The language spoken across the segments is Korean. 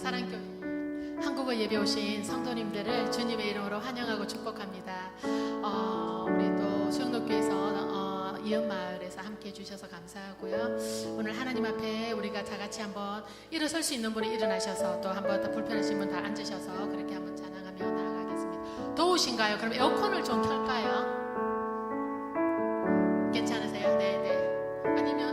다사랑교회 한국어 예배 오신 성도님들을 주님의 이름으로 환영하고 축복합니다. 우리 또 수영록교에서 이은마을에서 함께 해주셔서 감사하고요. 오늘 하나님 앞에 우리가 다 같이 한번 일어설 수 있는 분이 일어나셔서 또 한번 더 불편하신 분 다 앉으셔서 그렇게 한번 찬양하며 나아가겠습니다. 더우신가요? 그럼 에어컨을 좀 켤까요? 괜찮으세요? 네네. 아니면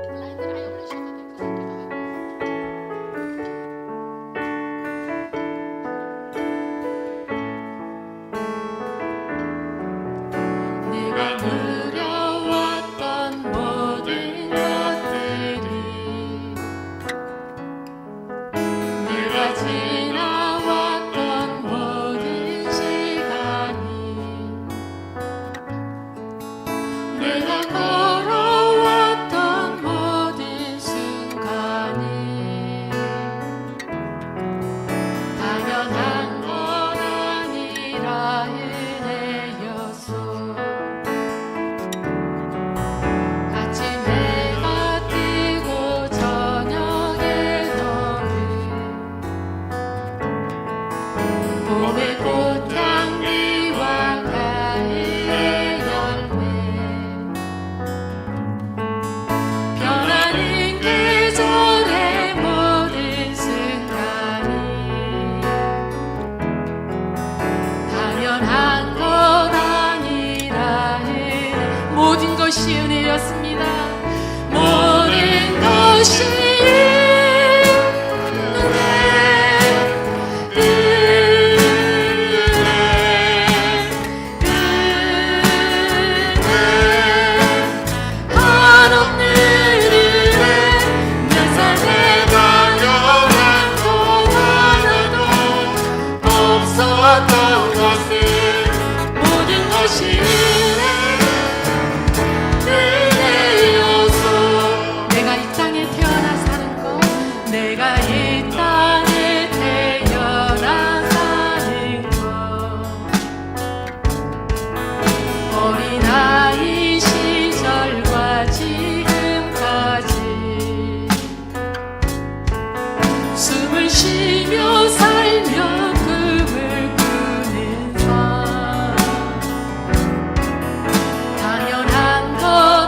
블라인드를 아예 올리셔도 될 것 같기도 하고. 내가 누려왔던 모든 것들이 내가 지나왔던 모든 시간이 내가 걸어왔던 모든 순간이 당연한 건 아니라 은혜였소. 아침해가 뜨고 저녁에 너를 봄의 꽃향기와 가을의 열매 변하는 계절의 모든 순간이 당연한 건 아니라 모든 것이 은혜였습니다. 모든 것이 한없는 은혜 내 삶에 당연한 것 하나도 없었던 것은 모든 것이 은혜였소. 내가 이 땅에 태어나 사는 것 내가 이 땅에 태어나 사는 것 어린아이 시절과 지금까지 숨을 쉬며 살며 꿈을 꾸는 삶 당연한 것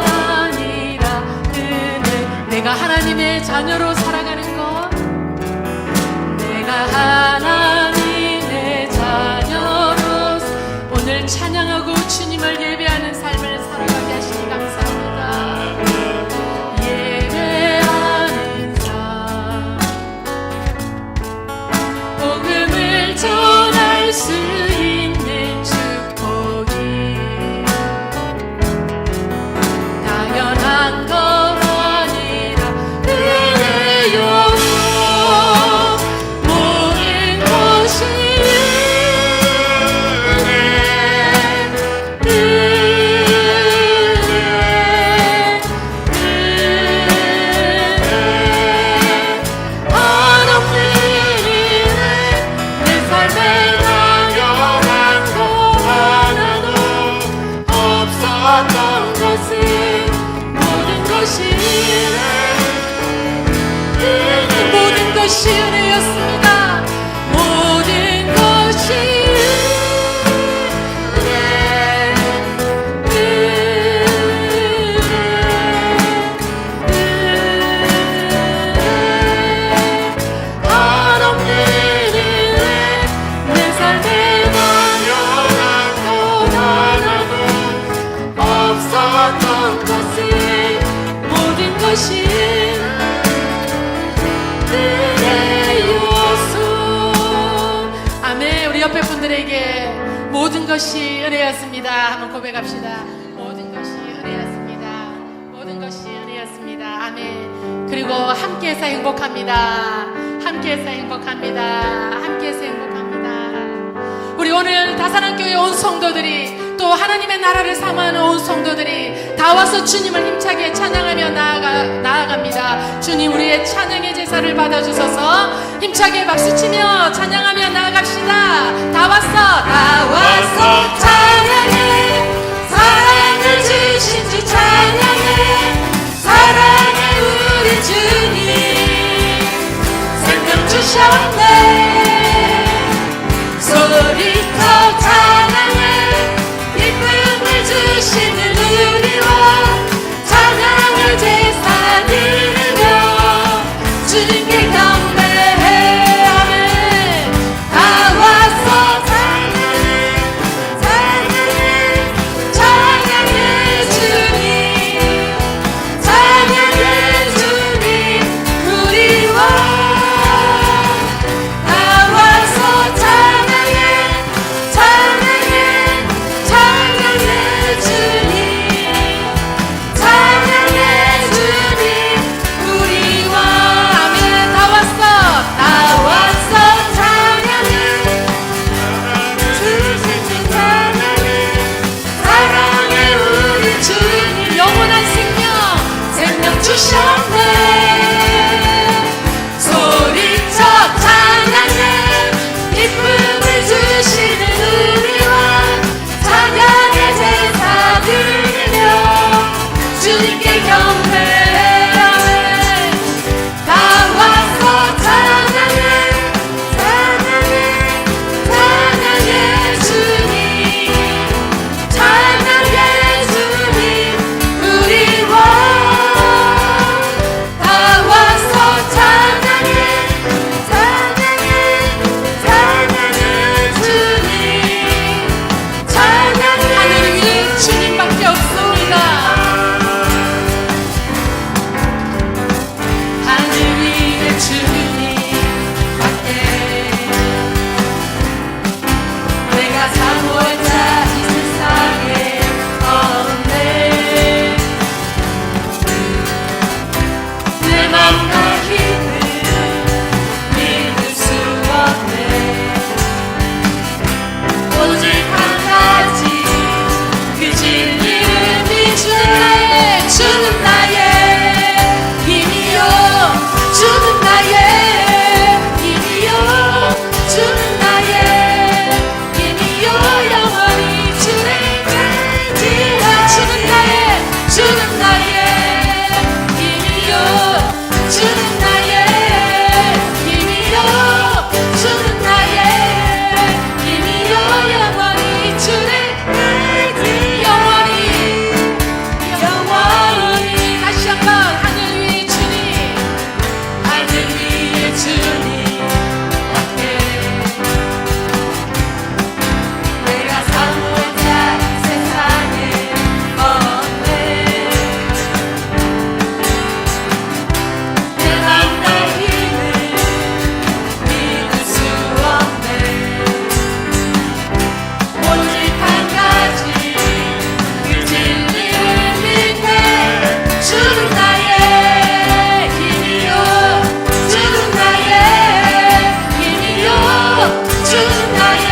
아니라 은혜. 내가 하나님의 자녀로 살아가는 것 내가 하나님의 자녀로 오늘 찬양하고 주님을 예배하는 삶을 살아가게 하시니 감사합니다. 예배하는 삶 복음을 전할 수 있는 축복이 당연한 것 아니라 은혜였소. 모든 것이 한없는 은혜 내 삶에 당연한 것 하나도 없었던 것은 모든 것이 모든 것이 은혜였습니다. 모든 것이 한없는 은혜 내 삶에 당연한 것 하나도 없었던 것은 모든 것이 은혜였소. 아멘. 우리 옆에 분들에게 모든 것이 은혜였습니다 한번 고백합시다. 모든 것이 은혜였습니다. 모든 것이 은혜였습니다. 아멘. 그리고 함께해서 행복합니다. 함께해서 행복합니다. 함께해서 행복합니다. 우리 오늘 다사랑교회 온 성도들이 또 하나님의 나라를 사모하는 온 성도들이 다 와서 주님을 힘차게 찬양하며 나아갑니다. 주님, 우리의 찬양의 제사를 받아주소서. 힘차게 박수치며 찬양하며 나아갑시다. 다 왔어 찬양해. 사랑을 주신 주 찬양해. 사랑해 우리 주님. 생명 주셨네. 소리터 찬양해. 기쁨을 주시는 우리와 찬양을 제사 드리며 주님께 경배해. 아멘. 다 왔어 찬양해. 찬양해. 찬양해 주님. 찬양해 주님. 우리와 다 와서 찬양해. 찬양해. 찬양해 주님. 찬양해 주님. 우리와 아멘. 다 왔어 찬양해. 주신 주 찬양해. 사랑해 우리 주님. 영원한 생명 주셨네. 소리쳐 찬양해. 기쁨을 주시는 우리와 찬양의 제사 드리며 주님께 경배해. 다 왔어 찬양해. 찬양해. 찬양해 주님. 찬양해 주님. 우리와 다 왔어 찬양해. 찬양해. 찬양해 주님. 찬양해. 하늘 위에 주님밖에 없습니다. 하늘 위에 주님밖에. 내가 사모한 자 이 세상에 없네. 내 맘과 힘을 믿을 수 없네. 오직 한 가지 그 진리를 비추는 나의 주는 나의 힘이요. 주는 나의 힘이요. 주는 나의 힘이요. 영원히 주를 의지하. 주는 나의 힘이요. 주는 나의 힘이요. 주는 나의 힘이요. 영원히 주를 의지. 영원히 다시 한번 하늘 위에 주님. 하늘 위에 주님 앞에 내가 사모한 자 이 세상에 없네. 내 맘과 힘을 믿을 수 없네. 오직 한 가지 그 진리를 믿네. 주는 나의 힘이요. 주는 나의 힘이요. 주는 나의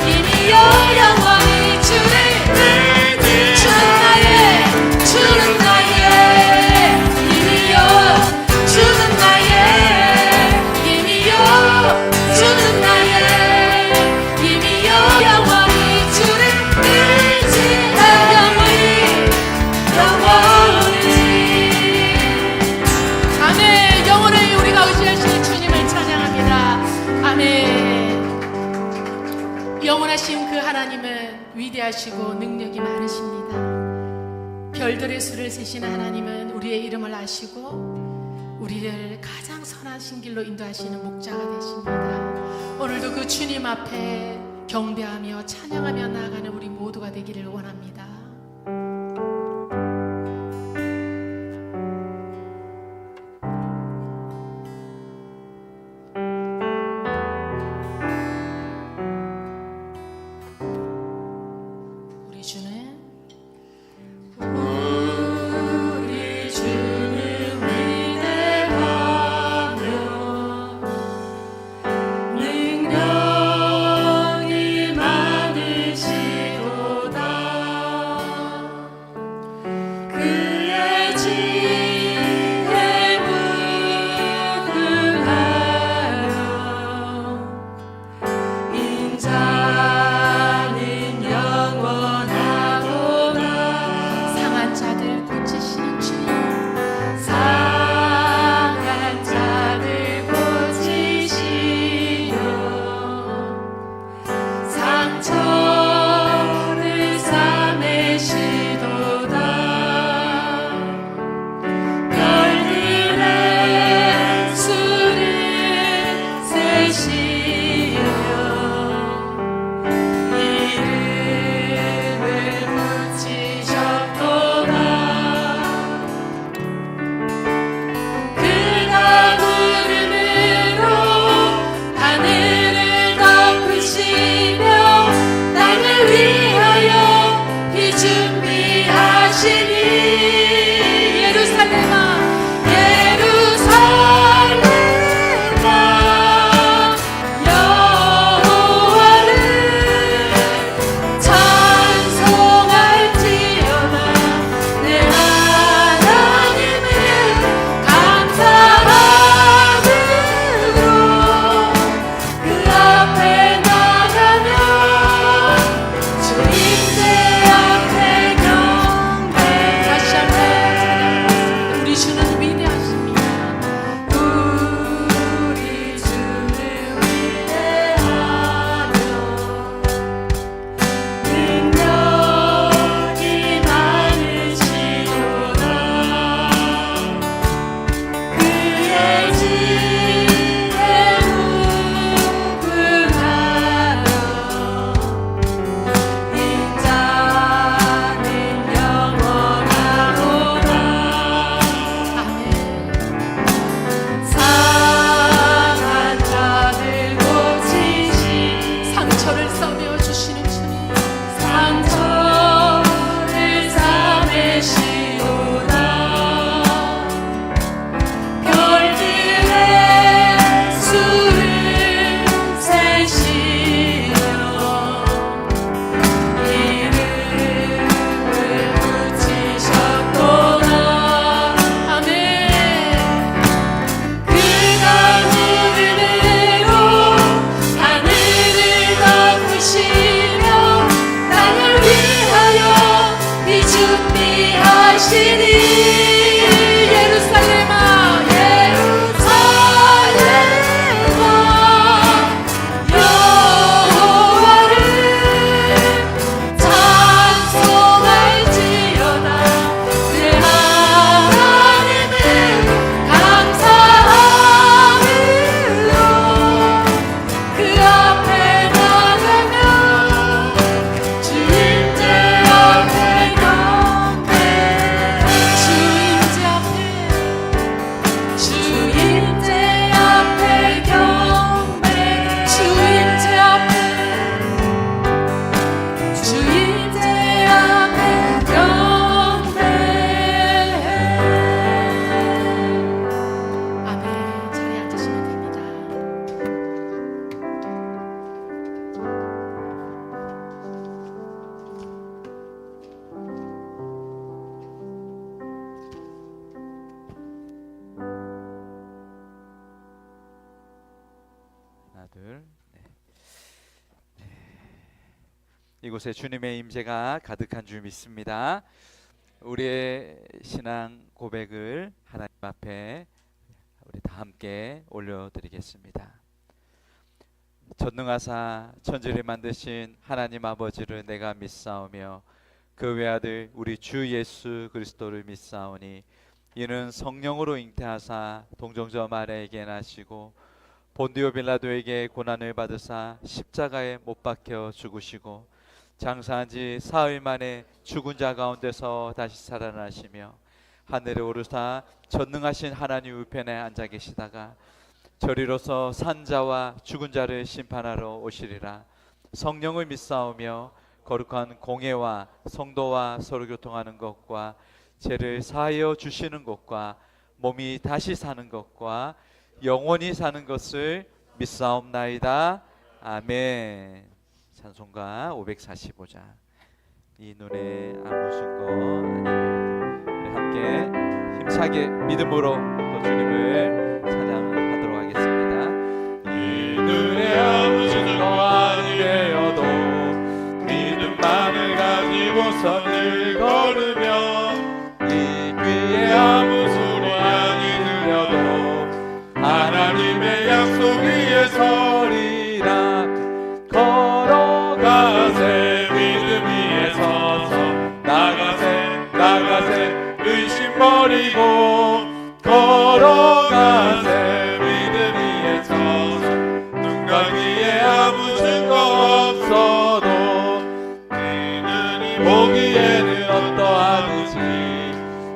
힘이요. 영원히 주를 의지. 주는 나의 힘이요. 주는 나의 힘이요. 주는 나의 힘이요. 영원히 주를 의지하. 영원히 아멘. 영원히 우리가 의지하시는 주님을 찬양합니다. 아멘. 영원하신 그 하나님은 위대하시고 능력이 많으십니다. 별들의 수를 세시는 하나님은 우리의 이름을 아시고 우리를 가장 선하신 길로 인도하시는 목자가 되십니다. 오늘도 그 주님 앞에 경배하며 찬양하며 나아가는 우리 모두가 되기를 원합니다. 우리 주는 능력이 많으시도다. 친구들. 네. 이곳에 주님의 임재가 가득한 줄 믿습니다. 우리의 신앙 고백을 하나님 앞에 우리 다 함께 올려드리겠습니다. 전능하사 천지를 만드신 하나님 아버지를 내가 믿사오며 그 외아들 우리 주 예수 그리스도를 믿사오니 이는 성령으로 잉태하사 동정저 마리아에게 나시고 본디오 빌라도에게 고난을 받으사 십자가에 못 박혀 죽으시고 장사한 지 사흘 만에 죽은 자 가운데서 다시 살아나시며 하늘에 오르사 전능하신 하나님 우편에 앉아 계시다가 저리로서 산자와 죽은 자를 심판하러 오시리라. 성령을 믿사오며 거룩한 공예와 성도와 서로 교통하는 것과 죄를 사하여 주시는 것과 몸이 다시 사는 것과 영원히 사는 것을 믿사옵나이다. 아멘. 찬송가 545장. 이 눈에 아무신 거 아니면 우리 함께 힘차게 믿음으로 또 주님을 찬양하도록 하겠습니다. 이 눈에 아무신 거 아니되어도 믿음만을 가지고서 늘 걸으며 이 귀에 아무 소리 아니 들려도 하나님의 약속 위에 서리라. 걸어가세 믿음 위에 서서 나가세 의심 버리고 걸어가세 믿음 위에 서서 눈과 귀에 아무 증거 없어도 네 눈이 보기에는 어떠하든지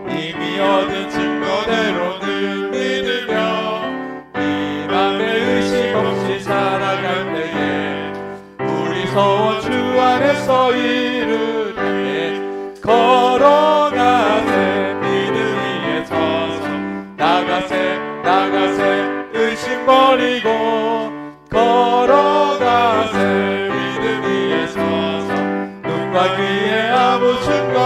이미 얻은 증거대로는 믿으며 이 맘에 의심 없이 살아갈 때에 소원 주 안에서 이루네. 걸어가세 믿음 위에 서서 나가세 의심 버리고 걸어가세 믿음 위에 서서 눈과 귀에 아무 증거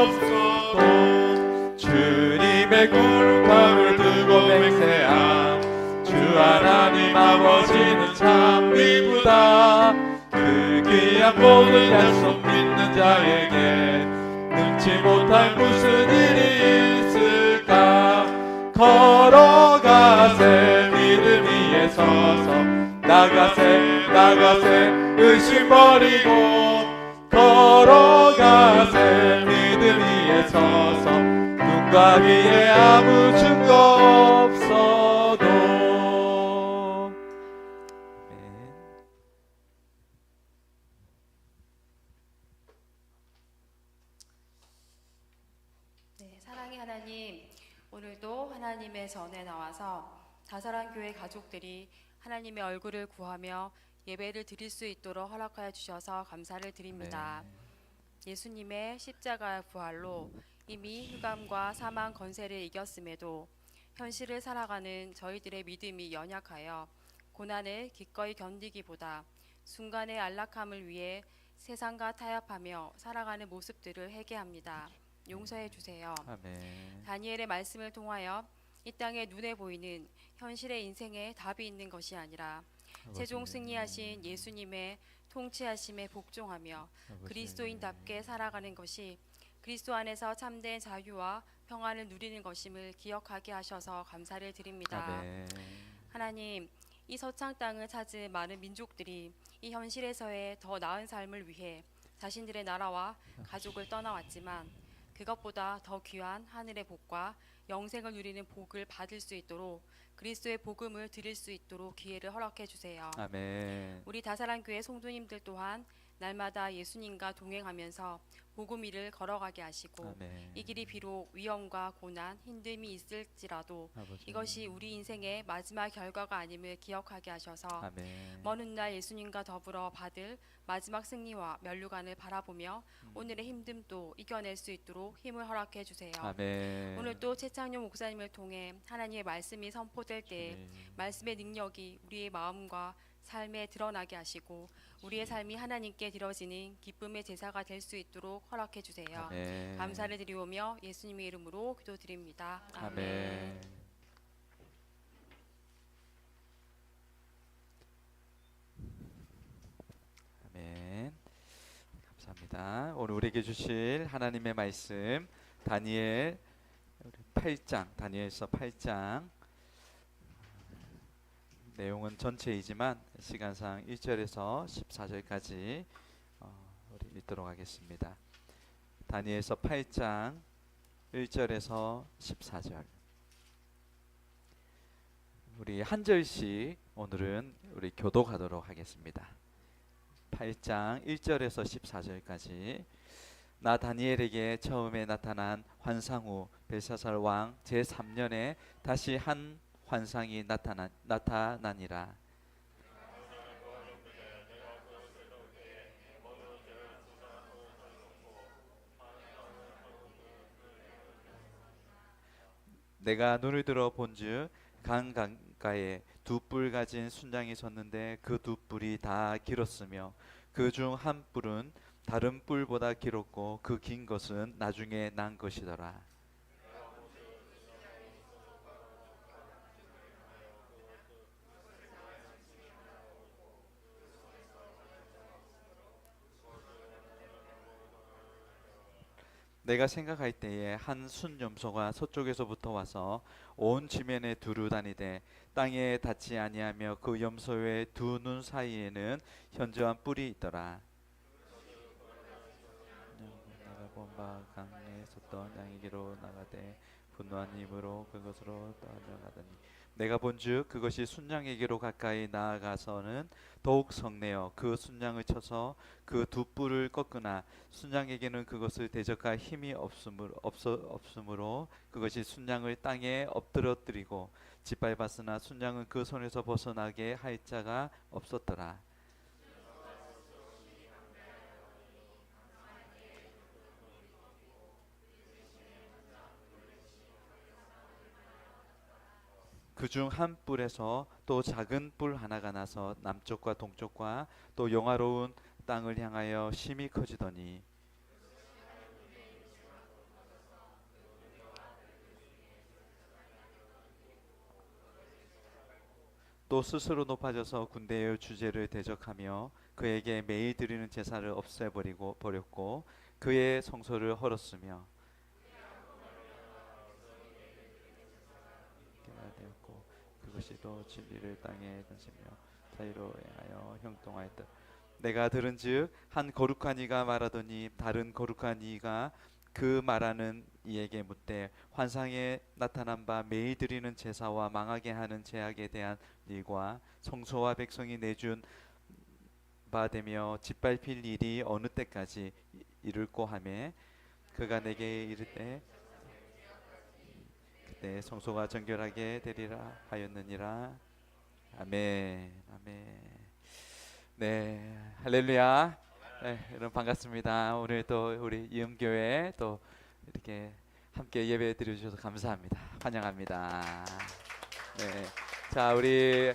없어도 주님의 거룩함을 두고 맹세함. 주 하나님 아버지는 참 미쁘다. 그 귀한 모든 약속 믿는 자에게 능치 못할 무슨 일이 있을까. 걸어가세 믿음 위에 서서 나가세 의심 버리고 걸어가세 믿음 위에 서서 눈과 귀에 아무 증거 없어도. 사랑의 하나님, 오늘도 하나님의 전에 나와서 다사랑 교회 가족들이 하나님의 얼굴을 구하며 예배를 드릴 수 있도록 허락하여 주셔서 감사를 드립니다. 예수님의 십자가의 부활로 이미 흑암과 사망 권세를 이겼음에도 현실을 살아가는 저희들의 믿음이 연약하여 고난을 기꺼이 견디기보다 순간의 안락함을 위해 세상과 타협하며 살아가는 모습들을 회개합니다. 용서해 주세요. 아멘. 다니엘의 말씀을 통하여 이 땅에 눈에 보이는 현실의 인생에 답이 있는 것이 아니라 최종 승리하신 예수님의 통치하심에 복종하며 그리스도인답게 살아가는 것이 그리스도 안에서 참된 자유와 평안을 누리는 것임을 기억하게 하셔서 감사를 드립니다. 아멘. 하나님, 이 서창 땅을 찾은 많은 민족들이 이 현실에서의 더 나은 삶을 위해 자신들의 나라와 가족을 떠나왔지만 그것보다 더 귀한 하늘의 복과 영생을 누리는 복을 받을 수 있도록 그리스도의 복음을 드릴 수 있도록 기회를 허락해 주세요. 아멘. 우리 다사랑 교회 성도님들 또한 날마다 예수님과 동행하면서 복음 일을 걸어가게 하시고 아멘. 이 길이 비록 위험과 고난, 힘듦이 있을지라도 아버지. 이것이 우리 인생의 마지막 결과가 아님을 기억하게 하셔서 아멘. 먼 훗날 예수님과 더불어 받을 마지막 승리와 면류관을 바라보며 오늘의 힘듦도 이겨낼 수 있도록 힘을 허락해 주세요. 아멘. 오늘 또 최창룡 목사님을 통해 하나님의 말씀이 선포될 때 말씀의 능력이 우리의 마음과 삶에 드러나게 하시고 우리의 삶이 하나님께 드려지는 기쁨의 제사가 될 수 있도록 허락해 주세요. 아멘. 감사를 드리오며 예수님의 이름으로 기도드립니다. 아멘. 감사합니다. 오늘 우리에게 주실 하나님의 말씀 다니엘 8장, 다니엘서 8장 내용은 전체이지만 시간상 1절에서 14절까지 우리 읽도록 하겠습니다. 다니엘서 8장 1절에서 14절. 우리 한 절씩 오늘은 우리 교독하도록 하겠습니다. 8장 1절에서 14절까지. 나 다니엘에게 처음에 나타난 환상 후 벨사살 왕 제3년에 다시 한 환상이 나타나니라. 내가 눈을 들어 본즉 강 강가에 두 뿔 가진 순장이 섰는데 그 두 뿔이 다 길었으며 그 중 한 뿔은 다른 뿔보다 길었고 그 긴 것은 나중에 난 것이더라. 내가 생각할 때에 한 순염소가 서쪽에서부터 와서 온 지면에 두루 다니되 땅에 닿지 아니하며 그 염소의 두 눈 사이에는 현저한 뿔이 있더라. 내가 본 바 강에 섰던 양에게로 나가되 분노한 힘으로 그것으로 떠나가더니 내가 본즉 그것이 순양에게로 가까이 나아가서는 더욱 성내어 그 순양을 쳐서 그 두 뿔을 꺾으나 순양에게는 그것을 대적할 힘이 없으므로 그것이 순양을 땅에 엎드러뜨리고 짓밟았으나 순양은 그 손에서 벗어나게 할 자가 없었더라. 그중 한 뿔에서 또 작은 뿔 하나가 나서 남쪽과 동쪽과 또 영화로운 땅을 향하여 심히 커지더니 또 스스로 높아져서 군대의 주제를 대적하며 그에게 매일 드리는 제사를 버렸고 그의 성소를 헐었으며 되었고 그것이 또 진리를 땅에 던지며 자유로 행하여 형통하였다. 내가 들은즉 한 거룩한 이가 말하더니 다른 거룩한 이가 그 말하는 이에게 묻되 환상에 나타난 바 매일 드리는 제사와 망하게 하는 제약에 대한 일과 성소와 백성이 내준 바 되며 짓밟힐 일이 어느 때까지 이룰꼬 하매 그가 내게 이르되 그때 성소가 정결하게 되리라 하였느니라. 아멘. 아멘. 네, 할렐루야. 네, 여러분 반갑습니다. 오늘 또 우리 이음교회 또 이렇게 함께 예배 드려주셔서 감사합니다. 환영합니다. 네, 자 우리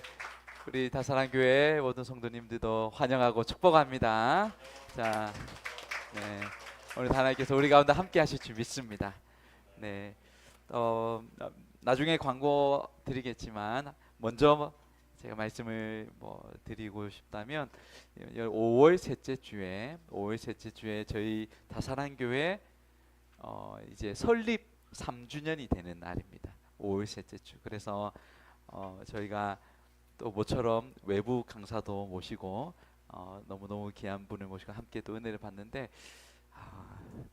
다사랑교회 모든 성도님들도 환영하고 축복합니다. 자, 네, 오늘 하나님께서 우리 가운데 함께 하실 줄 믿습니다. 네, 나중에 광고 드리겠지만 먼저 제가 말씀을 드리고 싶다면 5월 셋째 주에 저희 다사랑교회 이제 설립 3주년이 되는 날입니다. 5월 셋째 주. 그래서 저희가 또 모처럼 외부 강사도 모시고 너무너무 귀한 분을 모시고 함께 또 은혜를 받는데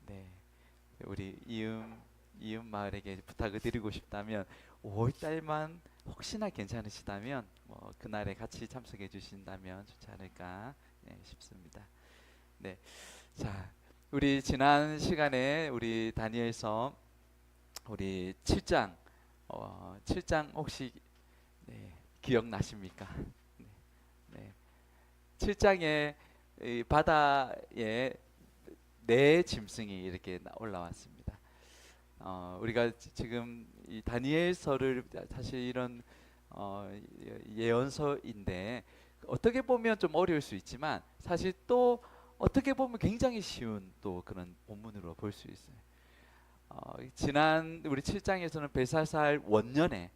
네, 우리 이음 마을에게 부탁을 드리고 싶다면 5월달만 혹시나 괜찮으시다면 그날에 같이 참석해 주신다면 좋지 않을까 싶습니다. 네, 자 우리 지난 시간에 우리 다니엘서 우리 7장 7장 혹시 기억나십니까? 네. 7장에 이 바다에 네 짐승이 이렇게 올라왔습니다. 우리가 지금 이 다니엘서를 사실 이런 예언서인데 어떻게 보면 좀 어려울 수 있지만 사실 또 어떻게 보면 굉장히 쉬운 또 그런 본문으로 볼 수 있어요. 지난 우리 7장에서는 벨사살 원년에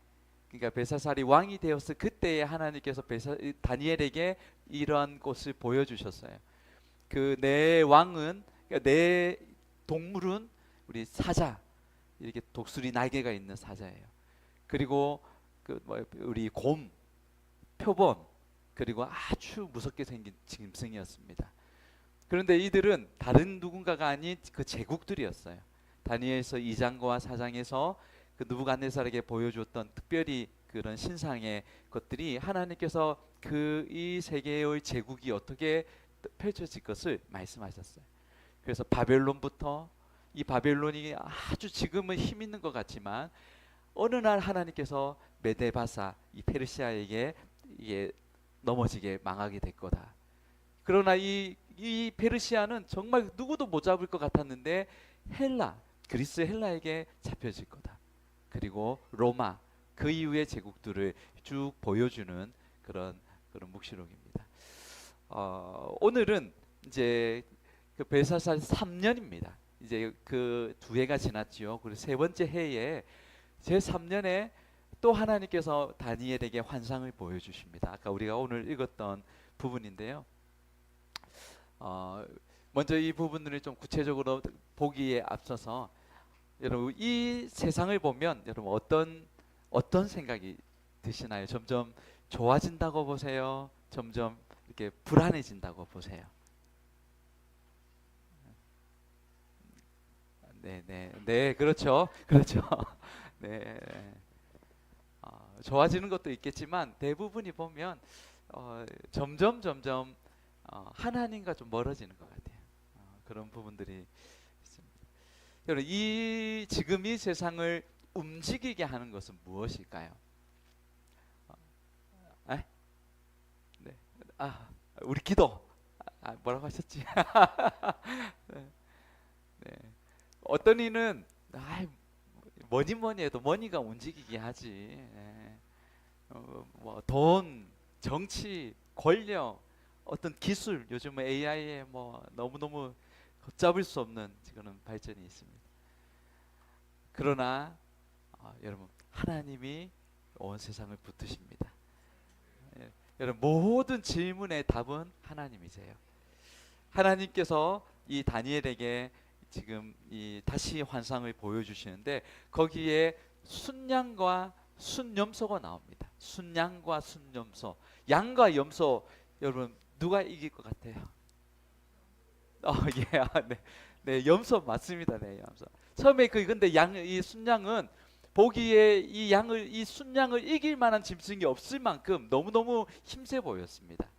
그러니까 벨사살이 왕이 되었을 그때에 하나님께서 다니엘에게 이러한 것을 보여주셨어요. 그 내 왕은 그러니까 내 동물은 우리 사자, 이렇게 독수리 날개가 있는 사자예요. 그리고 우리 곰, 표범, 그리고 아주 무섭게 생긴 짐승이었습니다. 그런데 이들은 다른 누군가가 아닌 그 제국들이었어요. 다니엘서 2장과 4장에서 그 느부갓네살에게 보여주었던 특별히 그런 신상의 것들이 하나님께서 그 이 세계의 제국이 어떻게 펼쳐질 것을 말씀하셨어요. 그래서 바벨론부터, 이 바벨론이 아주 지금은 힘 있는 것 같지만 어느 날 하나님께서 메데바사, 이 페르시아에게 이게 넘어지게 망하게 될 거다. 그러나 이 페르시아는 정말 누구도 못 잡을 것 같았는데 그리스 헬라에게 잡혀질 거다. 그리고 로마, 그 이후의 제국들을 쭉 보여주는 그런 묵시록입니다. 오늘은 이제 그 벨사살 3년입니다. 이제 그 두 해가 지났지요. 그리고 세 번째 해에 제 3년에 또 하나님께서 다니엘에게 환상을 보여주십니다. 아까 우리가 오늘 읽었던 부분인데요. 먼저 이 부분들을 좀 구체적으로 보기에 앞서서 여러분 이 세상을 보면 여러분 어떤 생각이 드시나요? 점점 좋아진다고 보세요? 점점 이렇게 불안해진다고 보세요? 네, 그렇죠. 네, 좋아지는 것도 있겠지만 대부분이 보면 점점 하나님과 좀 멀어지는 것 같아요. 그런 부분들이 있습니다. 여러분, 지금 이 세상을 움직이게 하는 것은 무엇일까요? 네, 우리 기도. 뭐라고 하셨지? 네. 어떤 이는 뭐니 해도 머니가 움직이게 하지. 네. 뭐 돈, 정치, 권력, 어떤 기술, 요즘은 AI에 뭐 너무너무 걷잡을 수 없는 지금 발전이 있습니다. 그러나 여러분 하나님이 온 세상을 붙드십니다. 여러분 모든 질문의 답은 하나님이세요. 하나님께서 이 다니엘에게 지금 다시 환상을 보여주시는데 거기에 순양과 순염소가 나옵니다. 순양과 순염소, 양과 염소, 여러분 누가 이길 것 같아요? 네, 염소 맞습니다. 네, 염소. 처음에 근데 이 순양은 보기에 이 순양을 이길 만한 짐승이 없을 만큼 너무너무 힘세 보였습니다.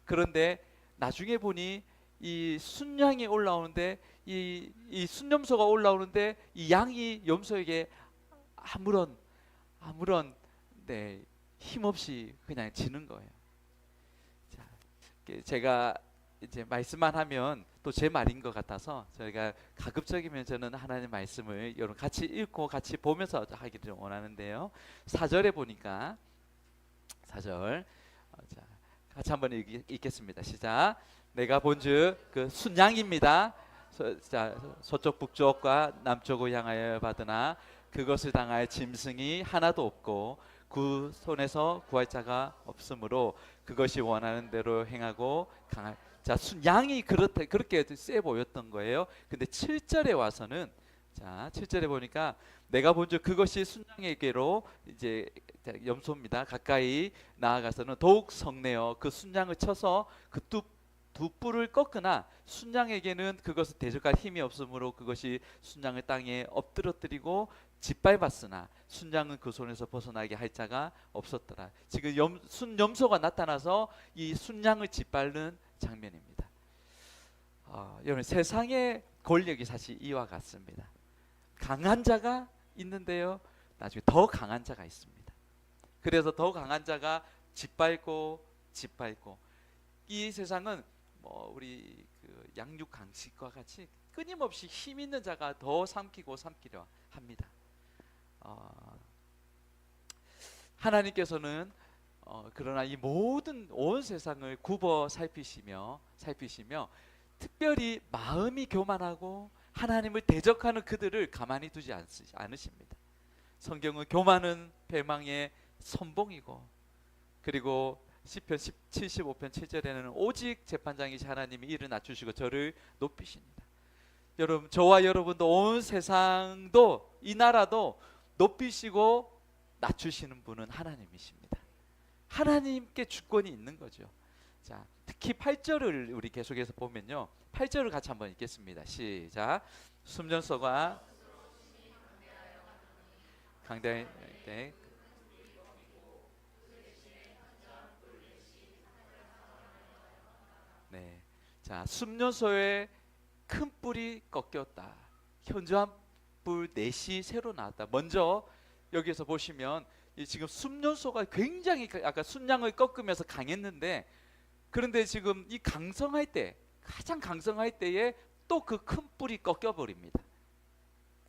그런데 나중에 보니 이 순양이 올라오는데 이 순염소가 올라오는데 이 양이 염소에게 아무런 힘없이 그냥 지는 거예요. 자, 제가 이제 말씀만 하면 또 제 말인 것 같아서 저희가 가급적이면 저는 하나님의 말씀을 여러분 같이 읽고 같이 보면서 하기를 원하는데요. 4절에 보니까 4절 자, 같이 한번 읽겠습니다. 시작. 내가 본즉 그 순양입니다. 서쪽 북쪽과 남쪽을 향하여 받으나 그것을 당할 짐승이 하나도 없고 그 손에서 구할 자가 없으므로 그것이 원하는 대로 행하고 강할. 자, 양이 그렇게 세 보였던 거예요. 근데 7절에 와서는 7절에 보니까 내가 본즉 그것이 순양에게로 이제 염소입니다. 가까이 나아가서는 더욱 성내어 그 순양을 쳐서 그 두 뿔을 꺾으나 순양에게는 그것을 대적할 힘이 없으므로 그것이 순양을 땅에 엎드러뜨리고 짓밟았으나 순양은 그 손에서 벗어나게 할 자가 없었더라. 지금 순염소가 나타나서 이 순양을 짓밟는 장면입니다. 여러분 세상의 권력이 사실 이와 같습니다. 강한 자가 있는데요, 나중에 더 강한 자가 있습니다. 그래서 더 강한 자가 짓밟고 이 세상은 뭐 우리 그 양육 강식과 같이 끊임없이 힘 있는 자가 더 삼키려 합니다. 하나님께서는 그러나 이 모든 온 세상을 굽어 살피시며 특별히 마음이 교만하고 하나님을 대적하는 그들을 가만히 두지 않으십니다. 성경은 교만은 패망의 선봉이고, 그리고 시편 75편 7절에는 오직 재판장이신 하나님이 이를 낮추시고 저를 높이십니다. 여러분, 저와 여러분도 온 세상도 이 나라도 높이시고 낮추시는 분은 하나님이십니다. 하나님께 주권이 있는 거죠. 자, 특히 8절을 우리 계속해서 보면요. 8절을 같이 한번 읽겠습니다. 시작. 숨전소가 강대할 때 네. 자, 숨년소에 큰 뿔이 꺾였다. 현저한 뿔 넷이 새로 나왔다. 먼저 여기서 보시면 이 지금 숨년소가 굉장히 아까 순양을 꺾으면서 강했는데, 그런데 지금 이 강성할 때, 가장 강성할 때에 또 그 큰 뿔이 꺾여 버립니다.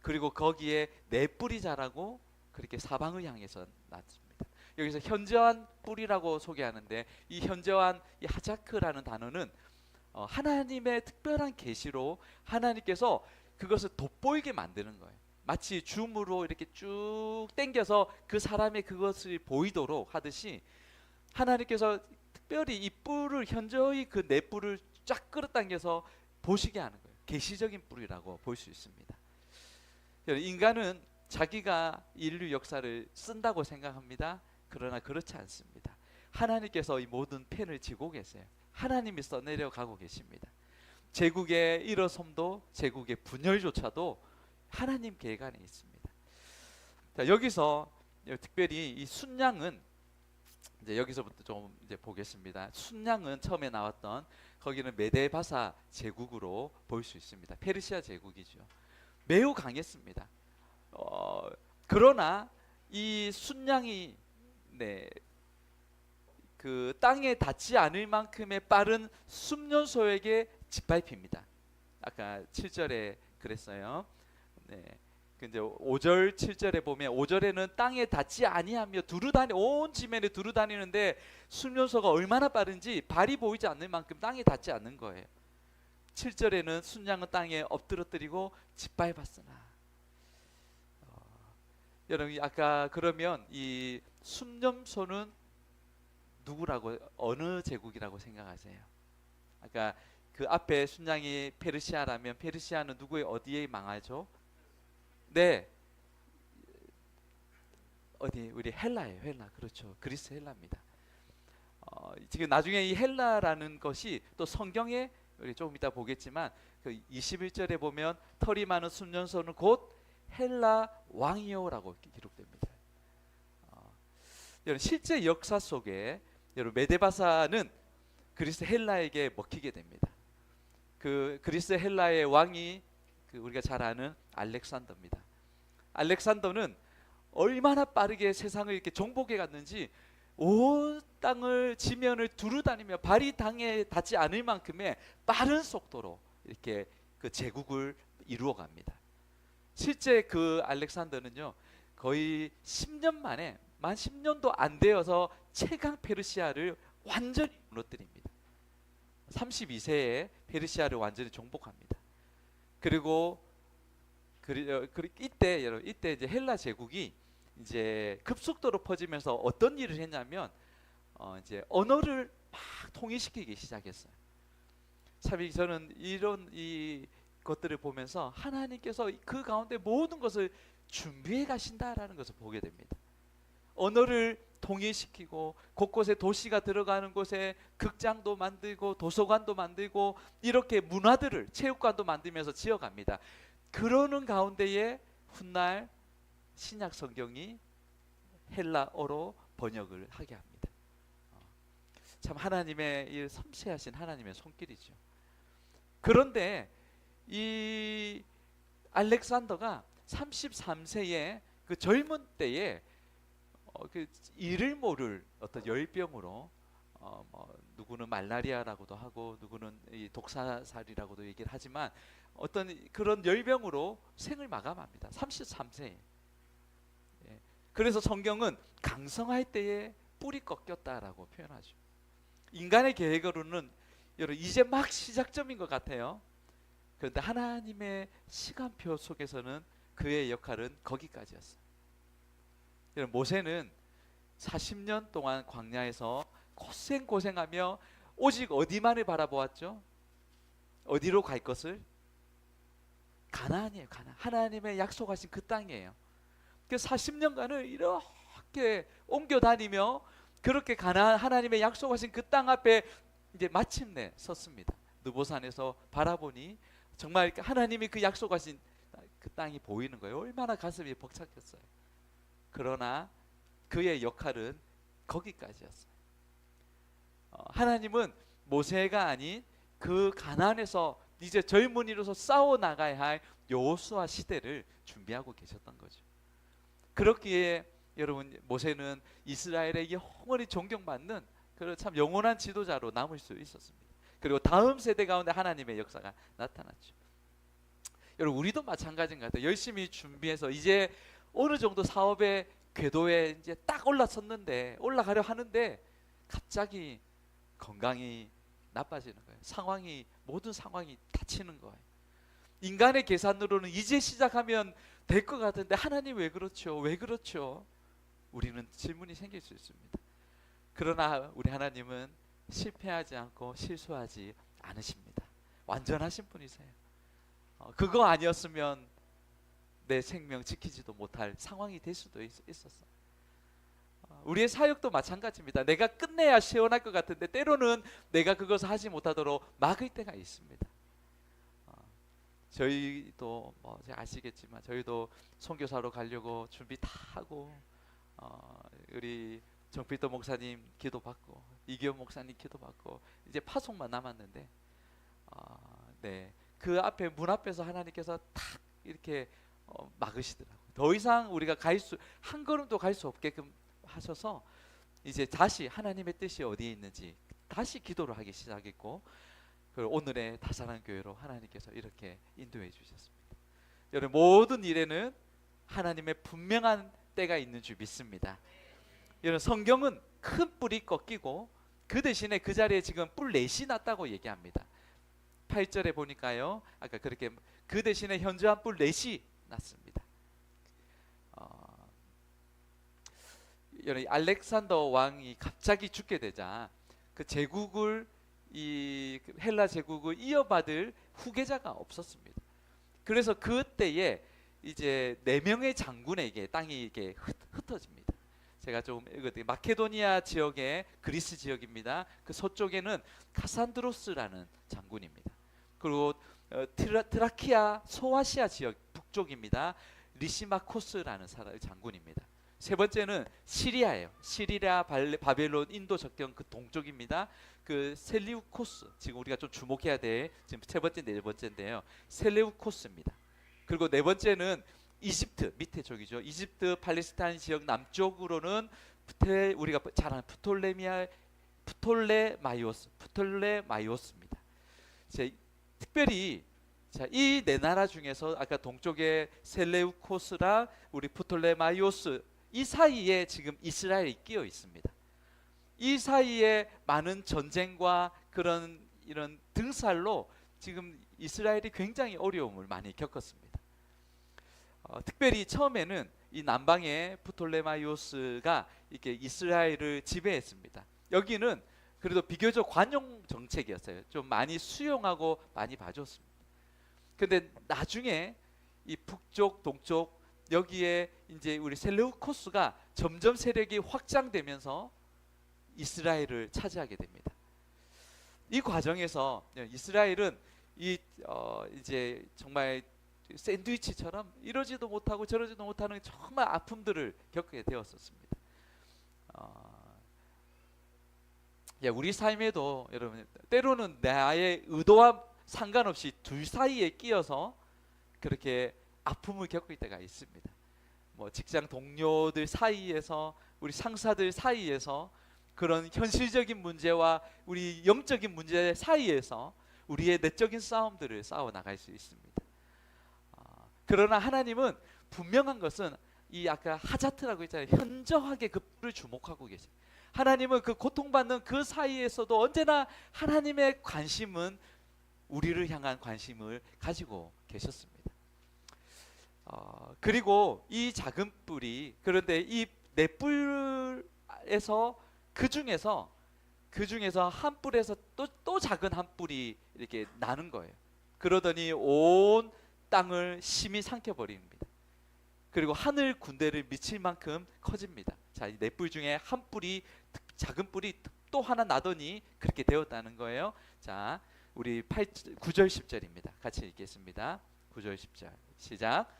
그리고 거기에 네 뿔이 자라고 그렇게 사방을 향해서 났습니다. 여기서 현저한 뿔이라고 소개하는데, 이 현저한 이 하자크라는 단어는 하나님의 특별한 계시로 하나님께서 그것을 돋보이게 만드는 거예요. 마치 줌으로 이렇게 쭉 당겨서 그 사람의 그것을 보이도록 하듯이 하나님께서 특별히 이 뿔을 현저히 그 네 뿔을 쫙 끌어당겨서 보시게 하는 거예요. 계시적인 뿔이라고 볼 수 있습니다. 인간은 자기가 인류 역사를 쓴다고 생각합니다. 그러나 그렇지 않습니다. 하나님께서 이 모든 펜을 쥐고 계세요. 하나님이 써내려 가고 계십니다. 제국의 일어섬도 제국의 분열조차도 하나님 계획 안에 있습니다. 자, 여기서 특별히 이 순양은 이제 여기서부터 좀 이제 보겠습니다. 순양은 처음에 나왔던 거기는 메데바사 제국으로 볼 수 있습니다. 페르시아 제국이죠. 매우 강했습니다. 그러나 이 순양이 그 땅에 닿지 않을 만큼의 빠른 숨년소에게 짓밟힙니다. 아까 7절에 그랬어요. 네. 근데 5절 7절에 보면 5절에는 땅에 닿지 아니하며 온 지면에 두루다니는데 숨년소가 얼마나 빠른지 발이 보이지 않는 만큼 땅에 닿지 않는 거예요. 7절에는 순양은 땅에 엎드러뜨리고 짓밟았으나 여러분 아까 그러면 이 숨년소는 누구라고 어느 제국이라고 생각하세요? 아까 그 앞에 순양이 페르시아라면 페르시아는 누구의 어디에 망하죠? 네, 어디 우리 헬라예요. 헬라. 그렇죠. 그리스 헬라입니다. 지금 나중에 이 헬라라는 것이 또 성경에 우리 조금 이따 보겠지만 그 21절에 보면 털이 많은 순년소는 곧 헬라 왕이요라고 기록됩니다. 여러분 실제 역사 속에 여러분 메데바사는 그리스 헬라에게 먹히게 됩니다. 그 그리스 헬라의 왕이 그 우리가 잘 아는 알렉산더입니다. 알렉산더는 얼마나 빠르게 세상을 이렇게 정복해 갔는지 온 땅을 지면을 두루다니며 발이 땅에 닿지 않을 만큼의 빠른 속도로 이렇게 그 제국을 이루어 갑니다. 실제 그 알렉산더는요 거의 10년 만에 만 10년도 안 되어서 최강 페르시아를 완전히 무너뜨립니다. 32세에 페르시아를 완전히 정복합니다. 그리고 이때 여러분 이때 이제 헬라 제국이 이제 급속도로 퍼지면서 어떤 일을 했냐면 이제 언어를 막 통일시키기 시작했어요. 참 저는 이런 이 것들을 보면서 하나님께서 그 가운데 모든 것을 준비해 가신다라는 것을 보게 됩니다. 언어를 통일시키고 곳곳에 도시가 들어가는 곳에 극장도 만들고 도서관도 만들고 이렇게 문화들을 체육관도 만들면서 지어갑니다. 그러는 가운데에 훗날 신약 성경이 헬라어로 번역을 하게 합니다. 참 하나님의 이 섬세하신 하나님의 손길이죠. 그런데 이 알렉산더가 33세의 그 젊은 때에 그 이를 모를 어떤 열병으로 뭐 누구는 말라리아라고도 하고 누구는 이 독사살이라고도 얘기를 하지만 어떤 그런 열병으로 생을 마감합니다. 33세에. 예. 그래서 성경은 강성할 때에 뿔이 꺾였다라고 표현하죠. 인간의 계획으로는 여러분 이제 막 시작점인 것 같아요. 그런데 하나님의 시간표 속에서는 그의 역할은 거기까지였어요. 여러분 모세는 40년 동안 광야에서 고생하며 오직 어디만을 바라보았죠? 어디로 갈 것을? 가나안이에요. 가나안. 하나님의 약속하신 그 땅이에요. 그 40년간을 이렇게 옮겨 다니며 그렇게 가나안 하나님의 약속하신 그 땅 앞에 이제 마침내 섰습니다. 느보산에서 바라보니 정말 하나님이 그 약속하신 그 땅이 보이는 거예요. 얼마나 가슴이 벅찼겠어요. 그러나 그의 역할은 거기까지였어요. 하나님은 모세가 아닌 그 가나안에서 이제 젊은이로서 싸워 나가야 할 여호수아 시대를 준비하고 계셨던 거죠. 그렇기에 여러분 모세는 이스라엘의 영원히 존경받는 그런 참 영원한 지도자로 남을 수 있었습니다. 그리고 다음 세대 가운데 하나님의 역사가 나타났죠. 여러분 우리도 마찬가지인 것 같아요. 열심히 준비해서 이제 어느 정도 사업의 궤도에 이제 딱 올라섰는데 올라가려 하는데 갑자기 건강이 나빠지는 거예요. 모든 상황이 닫히는 거예요. 인간의 계산으로는 이제 시작하면 될 것 같은데 하나님 왜 그렇죠? 왜 그렇죠? 우리는 질문이 생길 수 있습니다. 그러나 우리 하나님은 실패하지 않고 실수하지 않으십니다. 완전하신 분이세요. 그거 아니었으면 내 생명 지키지도 못할 상황이 될 수도 있었어요. 우리의 사역도 마찬가지입니다. 내가 끝내야 시원할 것 같은데 때로는 내가 그것을 하지 못하도록 막을 때가 있습니다. 저희도 아시겠지만 저희도 선교사로 가려고 준비 다 하고 우리 정필도 목사님 기도받고 이기현 목사님 기도받고 이제 파송만 남았는데 네, 그 앞에 문 앞에서 하나님께서 탁 이렇게 막으시더라고요. 더 이상 우리가 한 걸음도 갈 수 없게끔 하셔서 이제 다시 하나님의 뜻이 어디에 있는지 다시 기도를 하기 시작했고 오늘의 다사랑 교회로 하나님께서 이렇게 인도해 주셨습니다. 여러분 모든 일에는 하나님의 분명한 때가 있는 줄 믿습니다. 여러분 성경은 큰 뿔이 꺾이고 그 대신에 그 자리에 지금 뿔 넷이 났다고 얘기합니다. 8절에 보니까요. 아까 그렇게 그 대신에 현저한 뿔 넷이 났습니다. 여러분 알렉산더 왕이 갑자기 죽게 되자 그 제국을 이 헬라 제국을 이어받을 후계자가 없었습니다. 그래서 그때에 이제 4명의 장군에게 땅이 이렇게 흩어집니다. 제가 좀 마케도니아 지역의 그리스 지역입니다. 그 서쪽에는 카산드로스라는 장군입니다. 그리고 트라키아 소아시아 지역 북쪽입니다. 리시마코스라는 장군입니다. 세 번째는 시리아예요. 시리아, 바벨론, 인도 접경 그 동쪽입니다. 그 셀리우코스, 지금 우리가 좀 주목해야 될 지금 세 번째, 네 번째인데요. 셀레우코스입니다. 그리고 네 번째는 이집트 밑에 쪽이죠. 이집트 팔레스타인 지역 남쪽으로는 우리가 잘 아는 프톨레마이오스입니다. 특별히 이 네 나라 중에서 아까 동쪽에 셀레우코스랑 우리 프톨레마이오스 이 사이에 지금 이스라엘이 끼어 있습니다. 이 사이에 많은 전쟁과 이런 등살로 지금 이스라엘이 굉장히 어려움을 많이 겪었습니다. 특별히 처음에는 이 남방의 프톨레마이오스가 이렇게 이스라엘을 지배했습니다. 여기는 그래도 비교적 관용 정책이었어요. 좀 많이 수용하고 많이 봐줬습니다. 근데 나중에 이 북쪽, 동쪽 여기에 이제 우리 셀레우코스가 점점 세력이 확장되면서 이스라엘을 차지하게 됩니다. 이 과정에서 이스라엘은 이제 정말 샌드위치처럼 이러지도 못하고 저러지도 못하는 정말 아픔들을 겪게 되었었습니다. 우리 삶에도 여러분 때로는 나의 의도와 상관없이 둘 사이에 끼어서 그렇게 아픔을 겪을 때가 있습니다. 직장 동료들 사이에서 우리 상사들 사이에서 그런 현실적인 문제와 우리 영적인 문제 사이에서 우리의 내적인 싸움들을 싸워 나갈 수 있습니다. 그러나 하나님은 분명한 것은 이 아까 하자트라고 했잖아요. 현저하게 그 뿔을 주목하고 계세요. 하나님은 그 고통받는 그 사이에서도 언제나 하나님의 관심은 우리를 향한 관심을 가지고 계셨습니다. 그리고 이 작은 뿔이 그런데 이 네 뿔에서 그 중에서 한 뿔에서 또 작은 한 뿔이 이렇게 나는 거예요. 그러더니 온 땅을 심히 삼켜버립니다. 그리고 하늘 군대를 미칠 만큼 커집니다. 자, 이 네 뿔 중에 한 뿔이, 작은 뿔이 또 하나 나더니 그렇게 되었다는 거예요. 자, 우리 9절 10절입니다. 같이 읽겠습니다. 9절 10절 시작.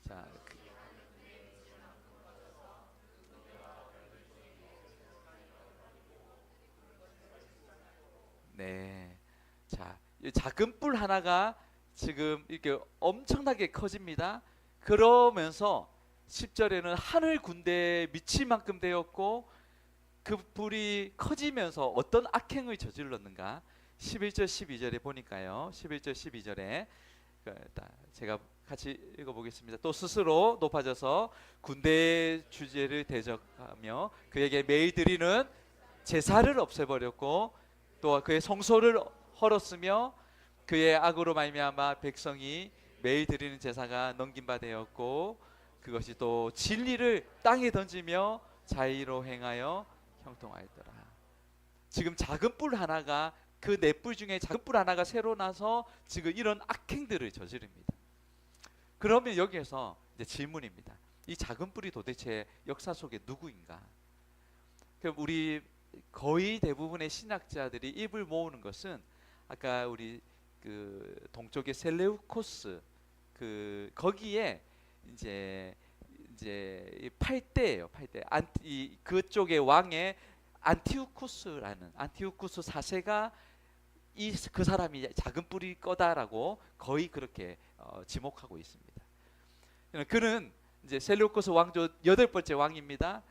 자, 네. 자, 이 작은 뿔 하나가 지금 이렇게 엄청나게 커집니다. 그러면서 10절에는 하늘 군대에 미칠 만큼 되었고 그 뿔이 커지면서 어떤 악행을 저질렀는가? 11절 12절에 보니까요. 11절 12절에 제가 같이 읽어보겠습니다. 또 스스로 높아져서 군대의 주제를 대적하며 그에게 매일 드리는 제사를 없애버렸고 또 그의 성소를 헐었으며 그의 악으로 말미암아 백성이 매일 드리는 제사가 넘긴 바 되었고 그것이 또 진리를 땅에 던지며 자의로 행하여 형통하였더라. 지금 작은 뿔 하나가 그 네 뿔 중에 작은 뿔 하나가 새로 나서 지금 이런 악행들을 저지릅니다. 그러면 여기에서 이제 질문입니다. 이 작은 뿔이 도대체 역사 속에 누구인가? 그럼 우리 거의 대부분의 신학자들이 입을 모으는 것은 아까 우리 그 동쪽의 셀레우코스 거기에 이제 8대예요. 8대. 그쪽의 왕의 안티우쿠스 4세가 그 사람이 작은 뿔이 거다라고 거의 그렇게 지목하고 있습니다. 그는 이제 셀레우코스 왕조 8번째 왕입니다.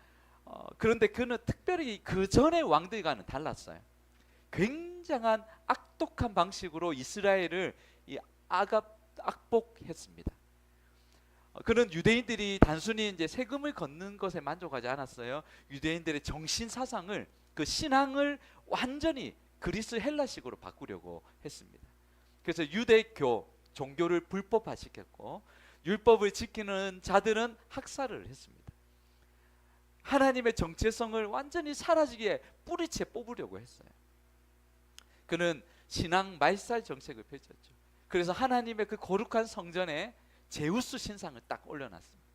그런데 그는 특별히 그 전의 왕들과는 달랐어요. 굉장한 악독한 방식으로 이스라엘을 악복했습니다. 그는 유대인들이 단순히 이제 세금을 걷는 것에 만족하지 않았어요. 유대인들의 정신 사상을, 그 신앙을 완전히 그리스 헬라식으로 바꾸려고 했습니다. 그래서 유대교 종교를 불법화시켰고 율법을 지키는 자들은 학살을 했습니다. 하나님의 정체성을 완전히 사라지게 뿌리채 뽑으려고 했어요. 그는 신앙 말살 정책을 펼쳤죠. 그래서 하나님의 그 거룩한 성전에 제우스 신상을 딱 올려놨습니다.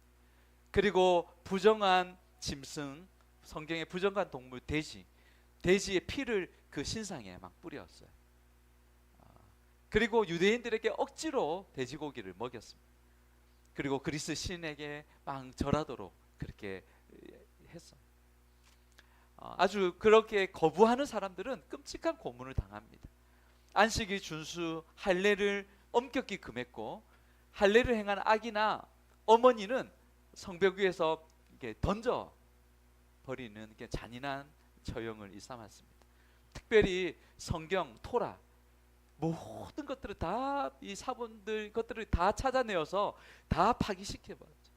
그리고 부정한 짐승, 성경의 부정한 동물 돼지의 피를 그 신상에 막 뿌렸어요. 그리고 유대인들에게 억지로 돼지고기를 먹였습니다. 그리고 그리스 신에게 막 절하도록 그렇게 했어요. 아주 그렇게 거부하는 사람들은 끔찍한 고문을 당합니다. 안식일 준수 할례를 엄격히 금했고 할례를 행한 아기나 어머니는 성벽 위에서 이렇게 던져 버리는 잔인한 처형을 일삼았습니다. 특별히 성경, 토라 모든 것들을 다 이 사본들 것들을 다 찾아내어서 다 파기시켜 버렸죠.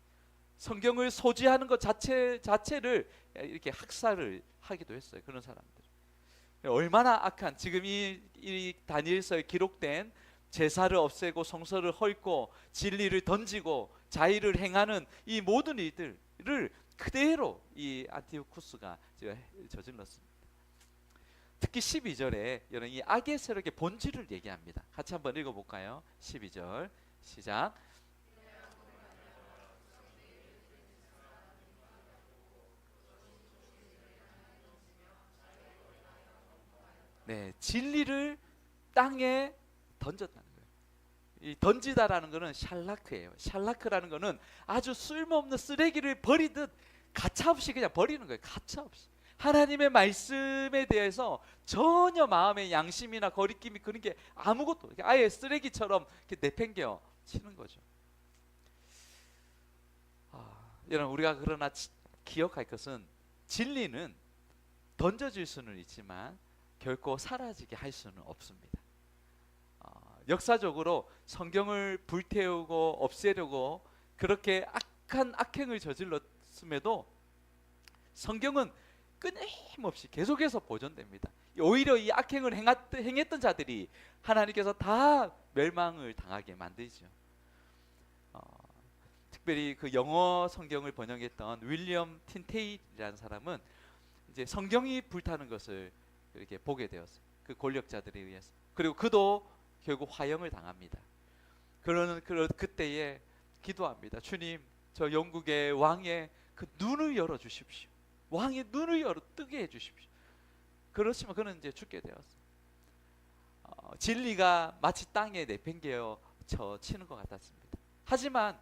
성경을 소지하는 것 자체를 이렇게 학살을 하기도 했어요. 그런 사람들. 얼마나 악한, 지금 이 다니엘서에 기록된 제사를 없애고 성서를 헐고 진리를 던지고 자의를 행하는 이 모든 일들을 그대로 이 안티오쿠스가 저질렀습니다. 특히 12절에 이런 이 악의 세력의 본질을 얘기합니다. 같이 한번 읽어볼까요? 12절 시작. 네, 진리를 땅에 던졌다는 거예요. 이 던지다라는 것은 샬라크예요. 샬라크라는 것은 아주 쓸모없는 쓰레기를 버리듯 가차없이 그냥 버리는 거예요. 가차없이. 하나님의 말씀에 대해서 전혀 마음의 양심이나 거리낌이 그런 게 아무것도, 아예 쓰레기처럼 이렇게 내팽겨 치는 거죠. 여러분, 우리가 그러나 기억할 것은 진리는 던져질 수는 있지만 결코 사라지게 할 수는 없습니다. 역사적으로 성경을 불태우고 없애려고 그렇게 악한 악행을 저질렀음에도 성경은 끊임없이 계속해서 보존됩니다. 오히려 이 악행을 행했던 자들이 하나님께서 다 멸망을 당하게 만들죠. 특별히 그 영어 성경을 번역했던 윌리엄 틴테일이라는 사람은 이제 성경이 불타는 것을 이렇게 보게 되었어요. 그 권력자들에 의해서. 그리고 그도 결국 화형을 당합니다. 그러는 그때에 기도합니다. 주님, 저 영국의 왕의 그 눈을 열어 주십시오. 왕의 눈을 열어 뜨게 해 주십시오. 그렇지만 그는 이제 죽게 되었어요. 진리가 마치 땅에 내팽개어 치는 것 같았습니다. 하지만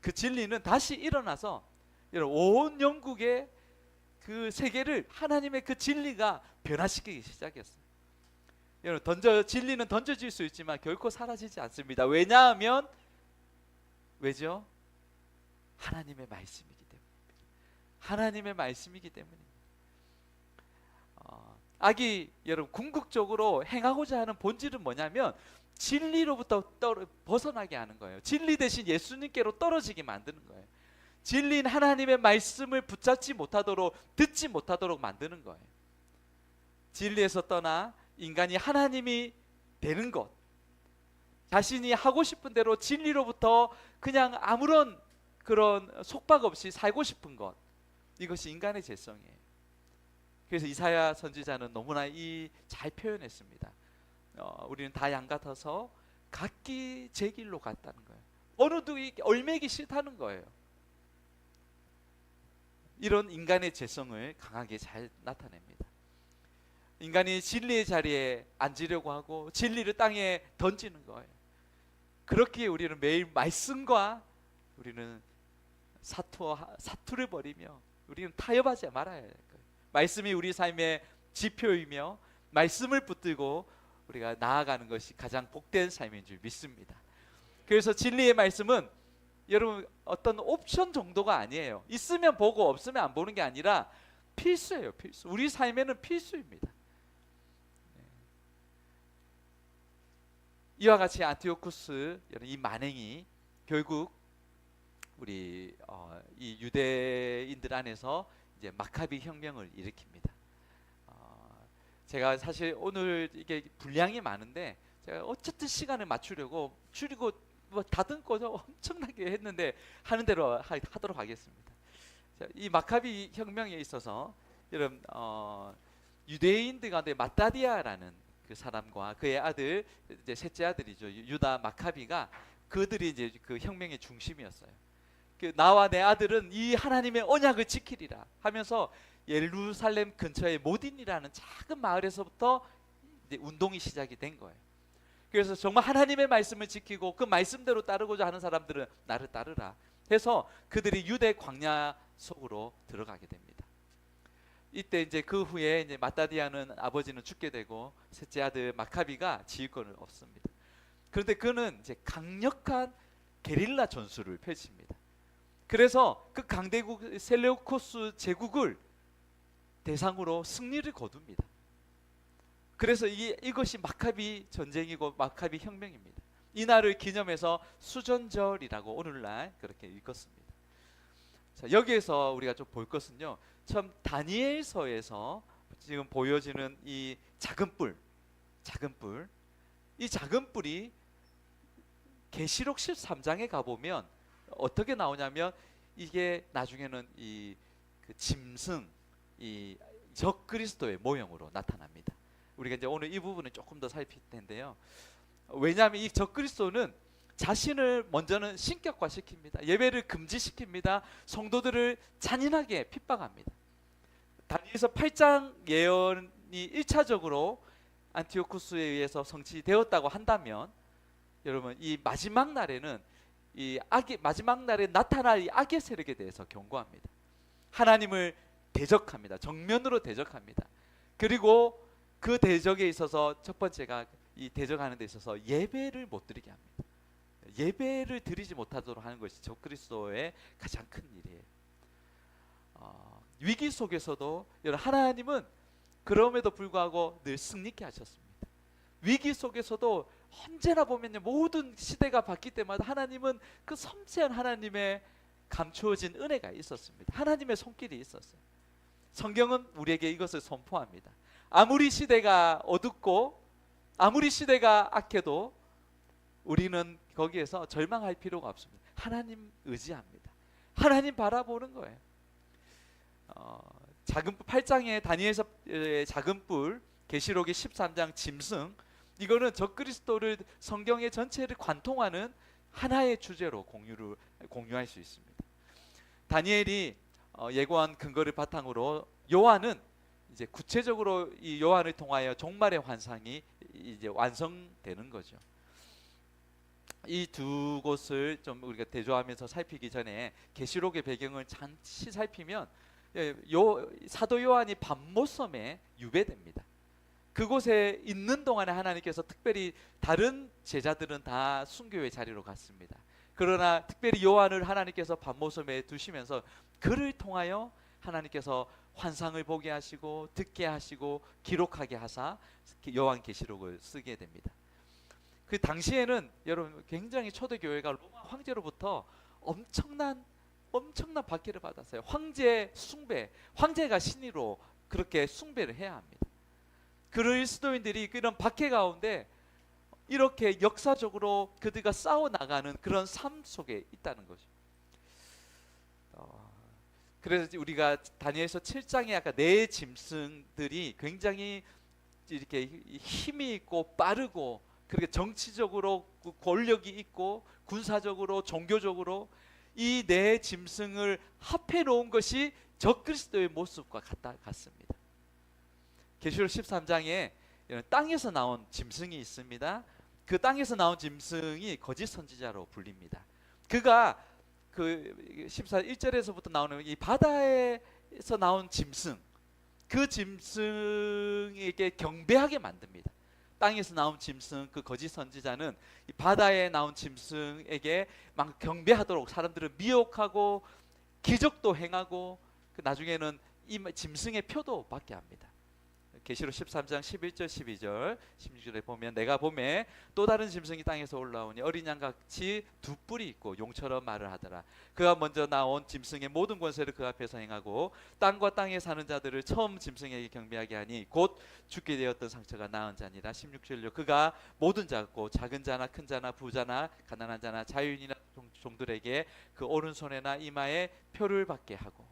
그 진리는 다시 일어나서 온 영국의 그 세계를 하나님의 그 진리가 변화시키기 시작했어요. 여러분, 진리는 던져질 수 있지만 결코 사라지지 않습니다. 왜냐하면 왜죠? 하나님의 말씀이기 때문입니다. 하나님의 말씀이기 때문입니다. 악이 여러분 궁극적으로 행하고자 하는 본질은 뭐냐면 진리로부터 벗어나게 하는 거예요. 진리 대신 예수님께로 떨어지게 만드는 거예요. 진리인 하나님의 말씀을 붙잡지 못하도록, 듣지 못하도록 만드는 거예요. 진리에서 떠나 인간이 하나님이 되는 것, 자신이 하고 싶은 대로 진리로부터 그냥 아무런 그런 속박 없이 살고 싶은 것, 이것이 인간의 죄성이에요. 그래서 이사야 선지자는 너무나 잘 표현했습니다. 우리는 다 양 같아서 각기 제 길로 갔다는 거예요. 어느 누구 얼매기 싫다는 거예요. 이런 인간의 죄성을 강하게 잘 나타냅니다. 인간이 진리의 자리에 앉으려고 하고 진리를 땅에 던지는 거예요. 그렇기에 우리는 매일 말씀과 우리는 사투를 벌이며 우리는 타협하지 말아야 할 거예요. 말씀이 우리 삶의 지표이며 말씀을 붙들고 우리가 나아가는 것이 가장 복된 삶인 줄 믿습니다. 그래서 진리의 말씀은 여러분 어떤 옵션 정도가 아니에요. 있으면 보고 없으면 안 보는 게 아니라 필수예요. 필수. 우리 삶에는 필수입니다. 이와 같이 안티오쿠스 이 만행이 결국 우리 이 유대인들 안에서 이제 마카비 혁명을 일으킵니다. 제가 사실 오늘 이게 분량이 많은데 제가 어쨌든 시간을 맞추려고 줄이고 뭐 다듬고 엄청나게 했는데 하는 대로 하도록 하겠습니다. 자, 이 마카비 혁명에 있어서 여러분 유대인들 가운데 마따디아라는 그 사람과 그의 아들 이제 셋째 아들이죠 유다 마카비가 그들이 이제 그 혁명의 중심이었어요. 그 나와 내 아들은 이 하나님의 언약을 지키리라 하면서 예루살렘 근처의 모딘이라는 작은 마을에서부터 이제 운동이 시작이 된 거예요. 그래서 정말 하나님의 말씀을 지키고 그 말씀대로 따르고자 하는 사람들은 나를 따르라 해서 그들이 유대 광야 속으로 들어가게 됩니다. 이때 이제 그 후에 이제 마따디아는 아버지는 죽게 되고 셋째 아들 마카비가 지휘권을 얻습니다. 그런데 그는 이제 강력한 게릴라 전술을 펼칩니다. 그래서 그 강대국 셀레우코스 제국을 대상으로 승리를 거둡니다. 그래서 이것이 마카비 전쟁이고 마카비 혁명입니다. 이날을 기념해서 수전절이라고 오늘날 그렇게 읽었습니다. 자, 여기에서 우리가 좀 볼 것은요. 참 다니엘서에서 지금 보여지는 이 작은 뿔, 이 작은 뿔이 계시록 13장에 가보면 어떻게 나오냐면 이게 나중에는 그 짐승, 이 적그리스도의 모형으로 나타납니다. 우리가 이제 오늘 이 부분을 조금 더 살필 텐데요. 왜냐하면 이 적그리스도는 자신을 먼저는 신격화시킵니다. 예배를 금지시킵니다. 성도들을 잔인하게 핍박합니다. 다니엘서 8장 예언이 1차적으로 안티오쿠스에 의해서 성취되었다고 한다면 여러분 이 마지막 날에는 마지막 날에 나타날 이 악의 세력에 대해서 경고합니다. 하나님을 대적합니다. 정면으로 대적합니다. 그리고 그 대적에 있어서 첫 번째가 이 대적하는 데 있어서 예배를 못 드리게 합니다. 예배를 드리지 못하도록 하는 것이 적그리스도의 가장 큰 일이에요. 위기 속에서도 여러분 하나님은 그럼에도 불구하고 늘 승리케 하셨습니다. 위기 속에서도 언제나 보면요 모든 시대가 바뀔 때마다 하나님은 그 섬세한 하나님의 감추어진 은혜가 있었습니다. 하나님의 손길이 있었어요. 성경은 우리에게 이것을 선포합니다. 아무리 시대가 어둡고 아무리 시대가 악해도 우리는 거기에서 절망할 필요가 없습니다. 하나님 의지합니다. 하나님 바라보는 거예요. 작은 8장의 다니엘서 작은 뿔, 계시록의 13장 짐승, 이거는 적그리스도를 성경의 전체를 관통하는 하나의 주제로 공유할 수 있습니다. 다니엘이 예고한 근거를 바탕으로 요한은 이제 구체적으로 이 요한을 통하여 종말의 환상이 이제 완성되는 거죠. 이 두 곳을 좀 우리가 대조하면서 살피기 전에 계시록의 배경을 잠시 살피면 사도 요한이 밤모섬에 유배됩니다. 그곳에 있는 동안에 하나님께서 특별히 다른 제자들은 다 순교의 자리로 갔습니다. 그러나 특별히 요한을 하나님께서 밤모섬에 두시면서 그를 통하여 하나님께서 환상을 보게 하시고 듣게 하시고 기록하게 하사 요한계시록을 쓰게 됩니다. 그 당시에는 여러분 굉장히 초대교회가 로마 황제로부터 엄청난 박해를 받았어요. 황제 숭배, 황제가 신이로 그렇게 숭배를 해야 합니다. 그리스도인들이 그런 박해 가운데 이렇게 역사적으로 그들과 싸워 나가는 그런 삶 속에 있다는 거죠. 그래서 우리가 다니엘서 7장에 아까 네 짐승들이 굉장히 이렇게 힘이 있고 빠르고 그렇게 정치적으로 권력이 있고 군사적으로 종교적으로 이 네 짐승을 합해 놓은 것이 적그리스도의 모습과 같습니다. 계시록 13장에 땅에서 나온 짐승이 있습니다. 그 땅에서 나온 짐승이 거짓 선지자로 불립니다. 그가 그 1절에서부터 나오는 이 바다에서 나온 짐승, 그 짐승에게 경배하게 만듭니다. 땅에서 나온 짐승, 그 거짓 선지자는 이 바다에 나온 짐승에게 막 경배하도록 사람들을 미혹하고 기적도 행하고 그 나중에는 이 짐승의 표도 받게 합니다. 계시록 13장 11절 12절 16절에 보면 내가 봄에 또 다른 짐승이 땅에서 올라오니 어린 양같이 두 뿔이 있고 용처럼 말을 하더라. 그가 먼저 나온 짐승의 모든 권세를 그 앞에서 행하고 땅과 땅에 사는 자들을 처음 짐승에게 경배하게 하니 곧 죽게 되었던 상처가 나은 자니라. 16절로 그가 모든 자고 작은 자나 큰 자나 부자나 가난한 자나 자유인이나 종들에게 그 오른손에나 이마에 표를 받게 하고,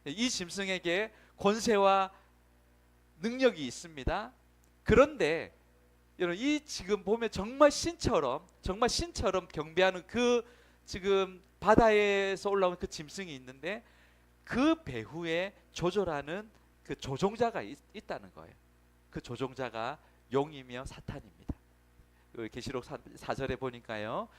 이 짐승에게 권세와 능력이 있습니다. 그런데 여러분, 이 지금 보면 정말 신처럼 경배하는 그 지금 바다에서 올라온 그 짐승이 있는데 그 배후에 조절하는 그 조종자가 있다는 거예요. 그 조종자가 용이며 사탄입니다. 계시록 4절에 보니까요,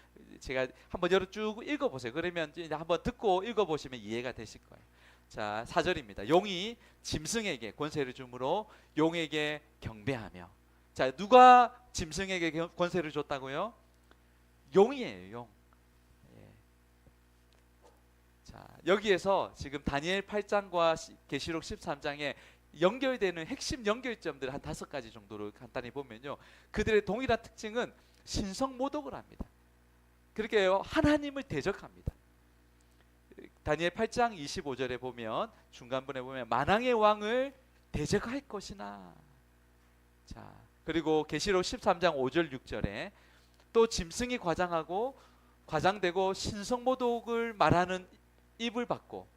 제가 한번 여러 쭉 읽어보세요. 그러면 이제 한번 듣고 읽어보시면 이해가 되실 거예요. 자, 4절입니다. 용이 짐승에게 권세를 주므로 용에게 경배하며. 자, 누가 짐승에게 권세를 줬다고요? 용이에요, 용. 예. 자, 여기에서 지금 다니엘 8장과 계시록 13장에 연결되는 핵심 연결점들 한 5가지 정도로 간단히 보면요, 그들의 동일한 특징은 신성모독을 합니다. 그렇게 하나님을 대적합니다. 다니엘 8장 25절에 보면 중간부에 보면 만왕의 왕을 대적할 것이나. 자, 그리고 계시록 13장 5절 6절에 또 짐승이 과장되고 신성모독을 말하는 입을 받고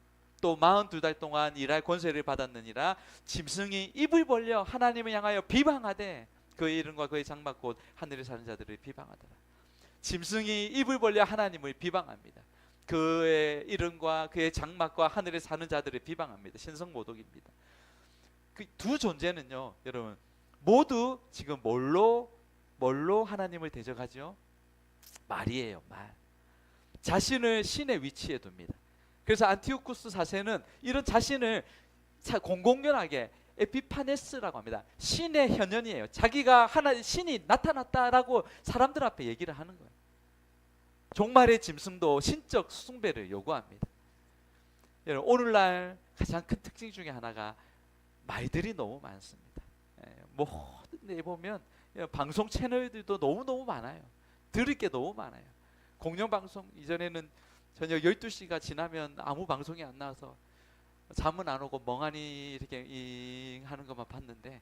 또 42달 동안 일할 권세를 받았느니라. 짐승이 입을 벌려 하나님을 향하여 비방하되 그의 이름과 그의 장막 곧 하늘에 사는 자들을 비방하더라. 짐승이 입을 벌려 하나님을 비방합니다. 그의 이름과 그의 장막과 하늘에 사는 자들을 비방합니다. 신성모독입니다. 그 두 존재는요, 여러분 모두 지금 뭘로 하나님을 대적하죠? 말이에요, 말. 자신을 신의 위치에 둡니다. 그래서 안티오쿠스 4세는 이런 자신을 공공연하게 에피파네스라고 합니다. 신의 현현이에요. 자기가 신이 나타났다라고 사람들 앞에 얘기를 하는 거예요. 종말의 짐승도 신적 숭배를 요구합니다. 여러분, 오늘날 가장 큰 특징 중에 하나가 말들이 너무 많습니다. 모든 데 보면 방송 채널들도 너무너무 많아요. 들을 게 너무 많아요. 공영방송, 이전에는 저녁 12시가 지나면 아무 방송이 안 나와서 잠은 안 오고 멍하니 이렇게 하는 것만 봤는데,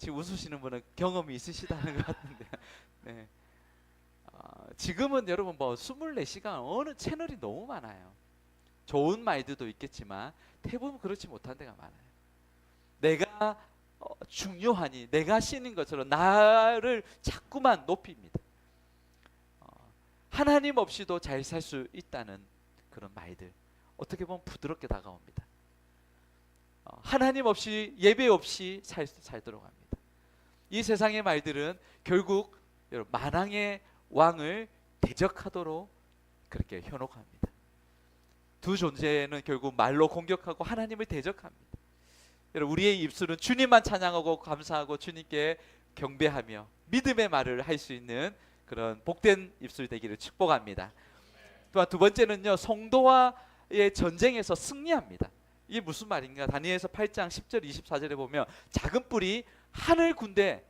지금 웃으시는 분은 경험이 있으시다는 것 같은데, 네. 지금은 여러분 24시간 어느 채널이 너무 많아요. 좋은 말들도 있겠지만 대부분 그렇지 못한 데가 많아요. 내가 중요하니, 내가 신인 것처럼 나를 자꾸만 높입니다. 하나님 없이도 잘 살 수 있다는 그런 말들, 어떻게 보면 부드럽게 다가옵니다. 하나님 없이, 예배 없이 살도록 합니다. 이 세상의 말들은 결국 여러분 만왕의 왕을 대적하도록 그렇게 현혹합니다. 두 존재는 결국 말로 공격하고 하나님을 대적합니다. 여러분, 우리의 입술은 주님만 찬양하고 감사하고 주님께 경배하며 믿음의 말을 할 수 있는 그런 복된 입술 되기를 축복합니다. 또한 두 번째는요, 성도와의 전쟁에서 승리합니다. 이게 무슨 말인가? 다니엘서 8장 10절 24절에 보면 작은 뿔이 하늘 군대,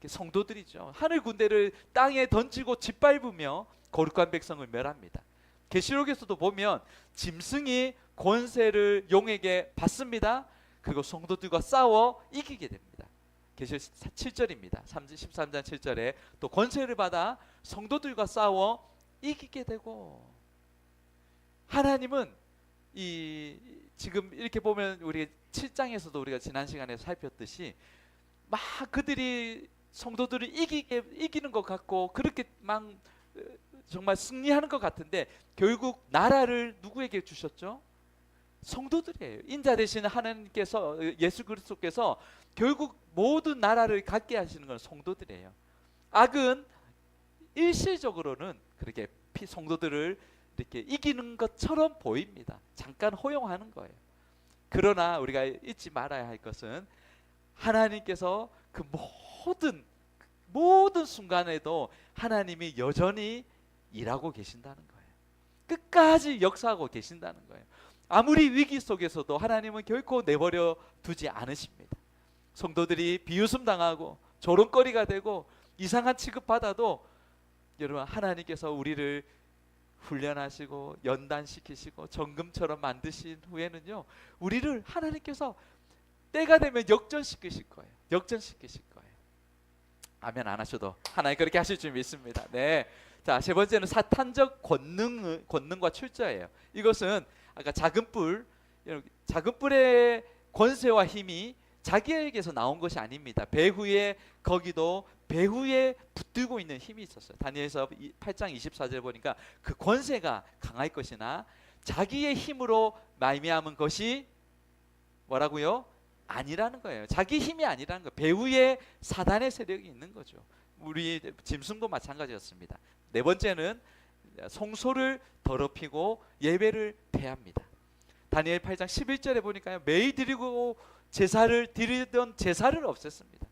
성도들이죠, 하늘 군대를 땅에 던지고 짓밟으며 거룩한 백성을 멸합니다. 계시록에서도 보면 짐승이 권세를 용에게 받습니다. 그리고 성도들과 싸워 이기게 됩니다. 계시록 7절입니다. 13장 7절에 또 권세를 받아 성도들과 싸워 이기게 되고, 하나님은 지금 이렇게 보면 우리 7장에서도 우리가 지난 시간에 살폈듯이 막 그들이 성도들을 이기는 것 같고 그렇게 막 정말 승리하는 것 같은데 결국 나라를 누구에게 주셨죠? 성도들이에요. 인자 되신 하나님께서, 예수 그리스도께서 결국 모든 나라를 갖게 하시는 건 성도들이에요. 악은 일시적으로는 그렇게 성도들을 이렇게 이기는 것처럼 보입니다. 잠깐 허용하는 거예요. 그러나 우리가 잊지 말아야 할 것은 하나님께서 그 모든 순간에도 하나님이 여전히 일하고 계신다는 거예요. 끝까지 역사하고 계신다는 거예요. 아무리 위기 속에서도 하나님은 결코 내버려 두지 않으십니다. 성도들이 비웃음 당하고 조롱거리가 되고 이상한 취급받아도 여러분, 하나님께서 우리를 훈련하시고 연단시키시고 정금처럼 만드신 후에는요, 우리를 하나님께서 때가 되면 역전시키실 거예요. 역전시키실 거예요. 아멘 안 하셔도 하나님 그렇게 하실 줄 믿습니다. 네. 자, 세 번째는 사탄적 권능과 출저예요. 이것은 아까 작은 뿔의 권세와 힘이 자기에게서 나온 것이 아닙니다. 배후에, 거기도 배후에 붙들고 있는 힘이 있었어요. 다니엘서 8장 24절 보니까 그 권세가 강할 것이나 자기의 힘으로 말미암은 것이 뭐라고요? 아니라는 거예요. 자기 힘이 아니라는 거예요. 배후에 사단의 세력이 있는 거죠. 우리 짐승도 마찬가지였습니다. 네 번째는 성소를 더럽히고 예배를 폐합니다. 다니엘 8장 11절에 보니까요, 매일 드리던 제사를 없앴습니다.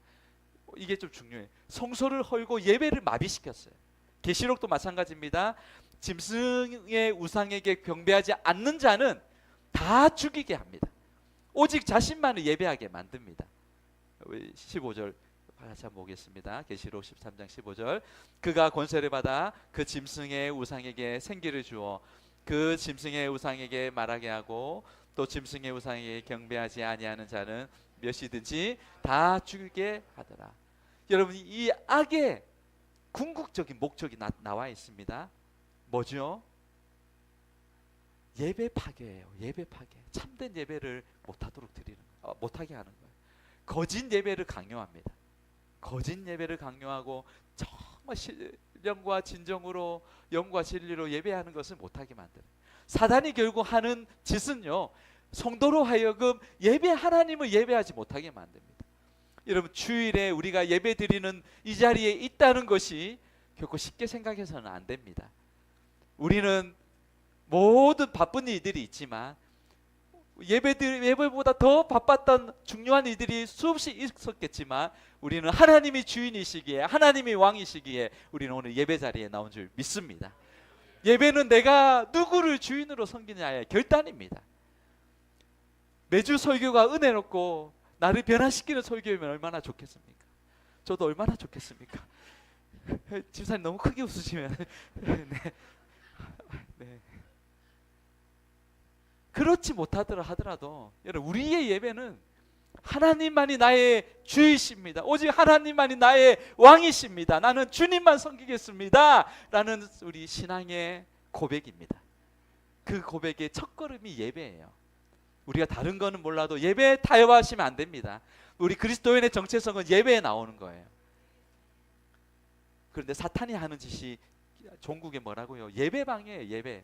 이게 좀 중요해요. 성소를 헐고 예배를 마비시켰어요. 계시록도 마찬가지입니다. 짐승의 우상에게 경배하지 않는 자는 다 죽이게 합니다. 오직 자신만을 예배하게 만듭니다. 15절 같이 한번 보겠습니다. 계시록 13장 15절. 그가 권세를 받아 그 짐승의 우상에게 생기를 주어 그 짐승의 우상에게 말하게 하고 또 짐승의 우상에게 경배하지 아니하는 자는 몇이든지 다 죽이게 하더라. 여러분, 이 악의 궁극적인 목적이 나와 있습니다. 뭐죠? 예배 파괴예요. 예배 파괴. 참된 예배를 못하게 하는 거예요. 거짓 예배를 강요합니다. 거짓 예배를 강요하고 정말 신령과 진정으로 영과 진리로 예배하는 것을 못하게 만드는, 사단이 결국 하는 짓은요, 성도로 하여금 하나님을 예배하지 못하게 만듭니다. 여러분, 주일에 우리가 예배 드리는 이 자리에 있다는 것이 결코 쉽게 생각해서는 안 됩니다. 우리는 모든 바쁜 일들이 있지만 예배보다 더 바빴던 중요한 일들이 수없이 있었겠지만 우리는 하나님이 주인이시기에, 하나님이 왕이시기에 우리는 오늘 예배 자리에 나온 줄 믿습니다. 예배는 내가 누구를 주인으로 섬기느냐의 결단입니다. 매주 설교가 은혜롭고 나를 변화시키는 설교이면 얼마나 좋겠습니까? 저도 얼마나 좋겠습니까? 집사님 너무 크게 웃으시면 네. 그렇지 못하더라도 여러분, 우리의 예배는 하나님만이 나의 주이십니다. 오직 하나님만이 나의 왕이십니다. 나는 주님만 섬기겠습니다 라는 우리 신앙의 고백입니다. 그 고백의 첫걸음이 예배예요. 우리가 다른 거는 몰라도 예배에 타협하시면 안 됩니다. 우리 그리스도인의 정체성은 예배에 나오는 거예요. 그런데 사탄이 하는 짓이 종국에 뭐라고요? 예배방이에요.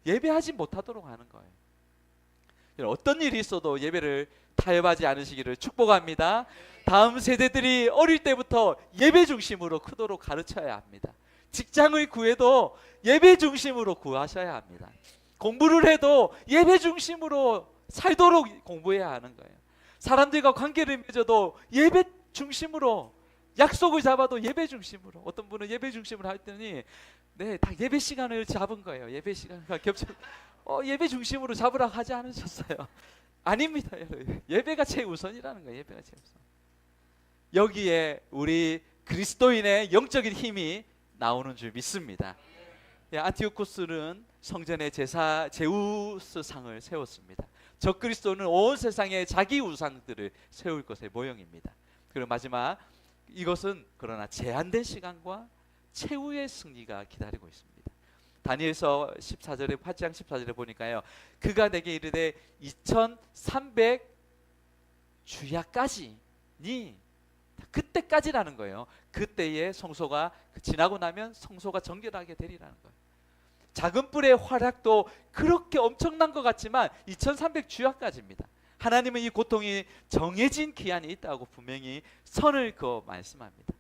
예배하지 못하도록 하는 거예요. 어떤 일이 있어도 예배를 타협하지 않으시기를 축복합니다. 다음 세대들이 어릴 때부터 예배 중심으로 크도록 가르쳐야 합니다. 직장을 구해도 예배 중심으로 구하셔야 합니다. 공부를 해도 예배 중심으로 살도록 공부해야 하는 거예요. 사람들과 관계를 맺어도 예배 중심으로, 약속을 잡아도 예배 중심으로. 어떤 분은 예배 중심으로 했더니 네, 다 예배 시간을 잡은 거예요. 예배 시간과 겹쳐 예배 중심으로 잡으라고 하지 않으셨어요. 아닙니다. 예배가 최우선이라는 거예요. 예배가 최우선. 여기에 우리 그리스도인의 영적인 힘이 나오는 줄 믿습니다. 안티오코스는 성전에 제우스상을 세웠습니다. 적그리스도는 온 세상에 자기 우상들을 세울 것의 모형입니다. 그리고 마지막, 이것은 그러나 제한된 시간과 최후의 승리가 기다리고 있습니다. 다니엘서 14절에 8장 14절에 보니까요, 그가 내게 이르되 2300 주야까지니, 그때까지라는 거예요. 그때의 성소가 지나고 나면 성소가 정결하게 되리라는 거예요. 작은 뿔의 활약도 그렇게 엄청난 것 같지만 2300 주야까지입니다. 하나님은 이 고통이 정해진 기한이 있다고 분명히 선을 그어 말씀합니다.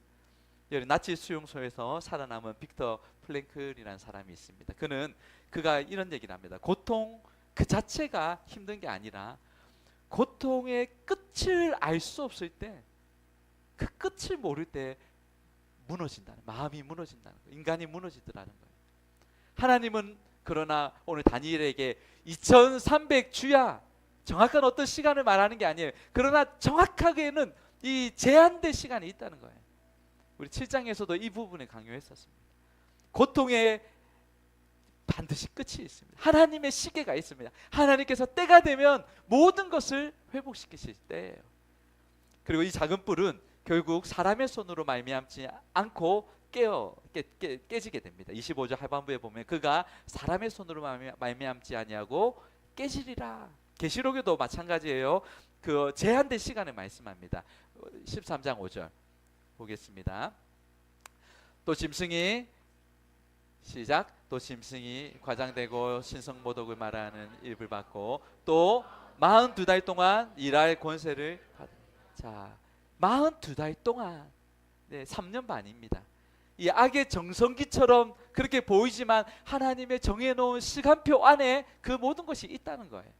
나치 수용소에서 살아남은 빅터 플랭클이라는 사람이 있습니다. 그가 이런 얘기를 합니다. 고통 그 자체가 힘든 게 아니라 고통의 끝을 알 수 없을 때, 그 끝을 모를 때 무너진다는, 마음이 무너진다는 거예요. 인간이 무너지더라는 거예요. 하나님은 그러나 오늘 다니엘에게 2300 주야, 정확한 어떤 시간을 말하는 게 아니에요. 그러나 정확하게는 이 제한된 시간이 있다는 거예요. 우리 7장에서도 이 부분을 강조했었습니다. 고통에 반드시 끝이 있습니다. 하나님의 시계가 있습니다. 하나님께서 때가 되면 모든 것을 회복시키실 때예요. 그리고 이 작은 뿔은 결국 사람의 손으로 말미암지 않고 깨지게 됩니다. 25절 하반부에 보면 그가 사람의 손으로 말미암지 아니하고 깨지리라. 계시록에도 마찬가지예요. 그 제한된 시간을 말씀합니다. 13장 5절 보겠습니다. 또 짐승이 시작. 또 짐승이 과장되고 신성모독을 말하는 입을 받고 또 42달 동안 일할 권세를 받은. 자, 42달 동안, 네, 3년 반입니다. 이 악의 정성기처럼 그렇게 보이지만 하나님의 정해놓은 시간표 안에 그 모든 것이 있다는 거예요.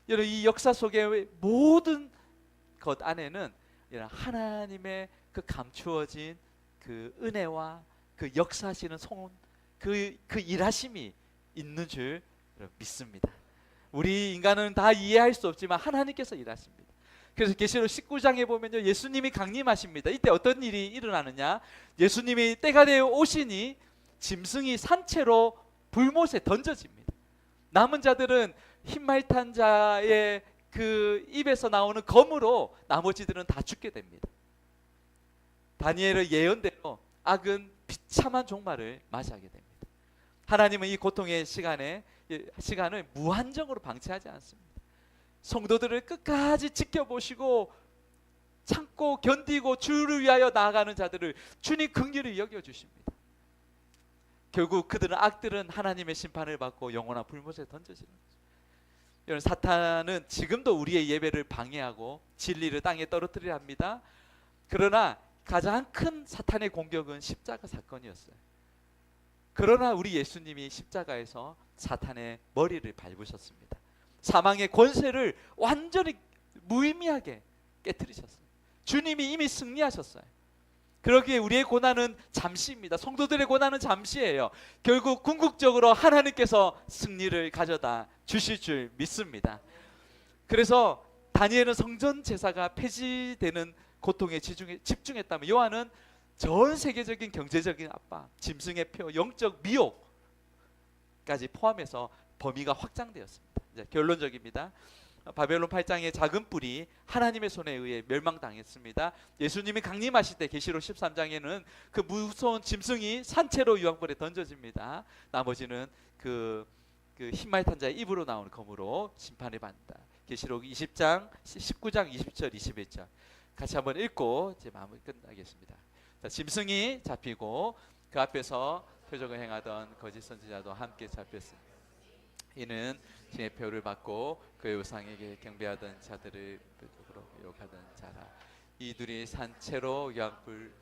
여러분, 이 역사 속의 모든 것 안에는 하나님의 그 감추어진 그 은혜와 그 역사하시는 손, 그 일하심이 있는 줄 믿습니다. 우리 인간은 다 이해할 수 없지만 하나님께서 일하십니다. 그래서 계시록 19장에 보면요, 예수님이 강림하십니다. 이때 어떤 일이 일어나느냐, 예수님이 때가 되어 오시니 짐승이 산채로 불못에 던져집니다. 남은 자들은 흰말탄 자의 그 입에서 나오는 검으로 나머지들은 다 죽게 됩니다. 다니엘의 예언대로 악은 비참한 종말을 맞이하게 됩니다. 하나님은 이 고통의 시간을 무한정으로 방치하지 않습니다. 성도들을 끝까지 지켜보시고 참고 견디고 주를 위하여 나아가는 자들을 주님 긍휼히 여겨주십니다. 결국 악들은 하나님의 심판을 받고 영원한 불못에 던져지는 거죠. 여러분, 사탄은 지금도 우리의 예배를 방해하고 진리를 땅에 떨어뜨리려 합니다. 그러나 가장 큰 사탄의 공격은 십자가 사건이었어요. 그러나 우리 예수님이 십자가에서 사탄의 머리를 밟으셨습니다. 사망의 권세를 완전히 무의미하게 깨뜨리셨어요. 주님이 이미 승리하셨어요. 그러기에 우리의 고난은 잠시입니다. 성도들의 고난은 잠시예요. 결국 궁극적으로 하나님께서 승리를 가져다 주실 줄 믿습니다. 그래서 다니엘은 성전 제사가 폐지되는 고통에 집중했다면, 요한은 전 세계적인 경제적인 압박, 짐승의 표, 영적 미혹까지 포함해서 범위가 확장되었습니다. 이제 결론적입니다. 바벨론 8장의 작은 뿔이 하나님의 손에 의해 멸망당했습니다. 예수님이 강림하실 때 계시록 13장에는 그 무서운 짐승이 산채로 유황불에 던져집니다. 나머지는 그 그 흰말탄 자의 입으로 나오는 검으로 심판을 받는다. 계시록 20장 19장 20절 21절 같이 한번 읽고 이제 마무리 끝나겠습니다. 자, 짐승이 잡히고 그 앞에서 표적을 행하던 거짓 선지자도 함께 잡혔습니다. 이는 신의 표를 받고 그의 우상에게 경배하던 자들을 표적으로 욕하던 자라. 이 둘이 산채로 유황불.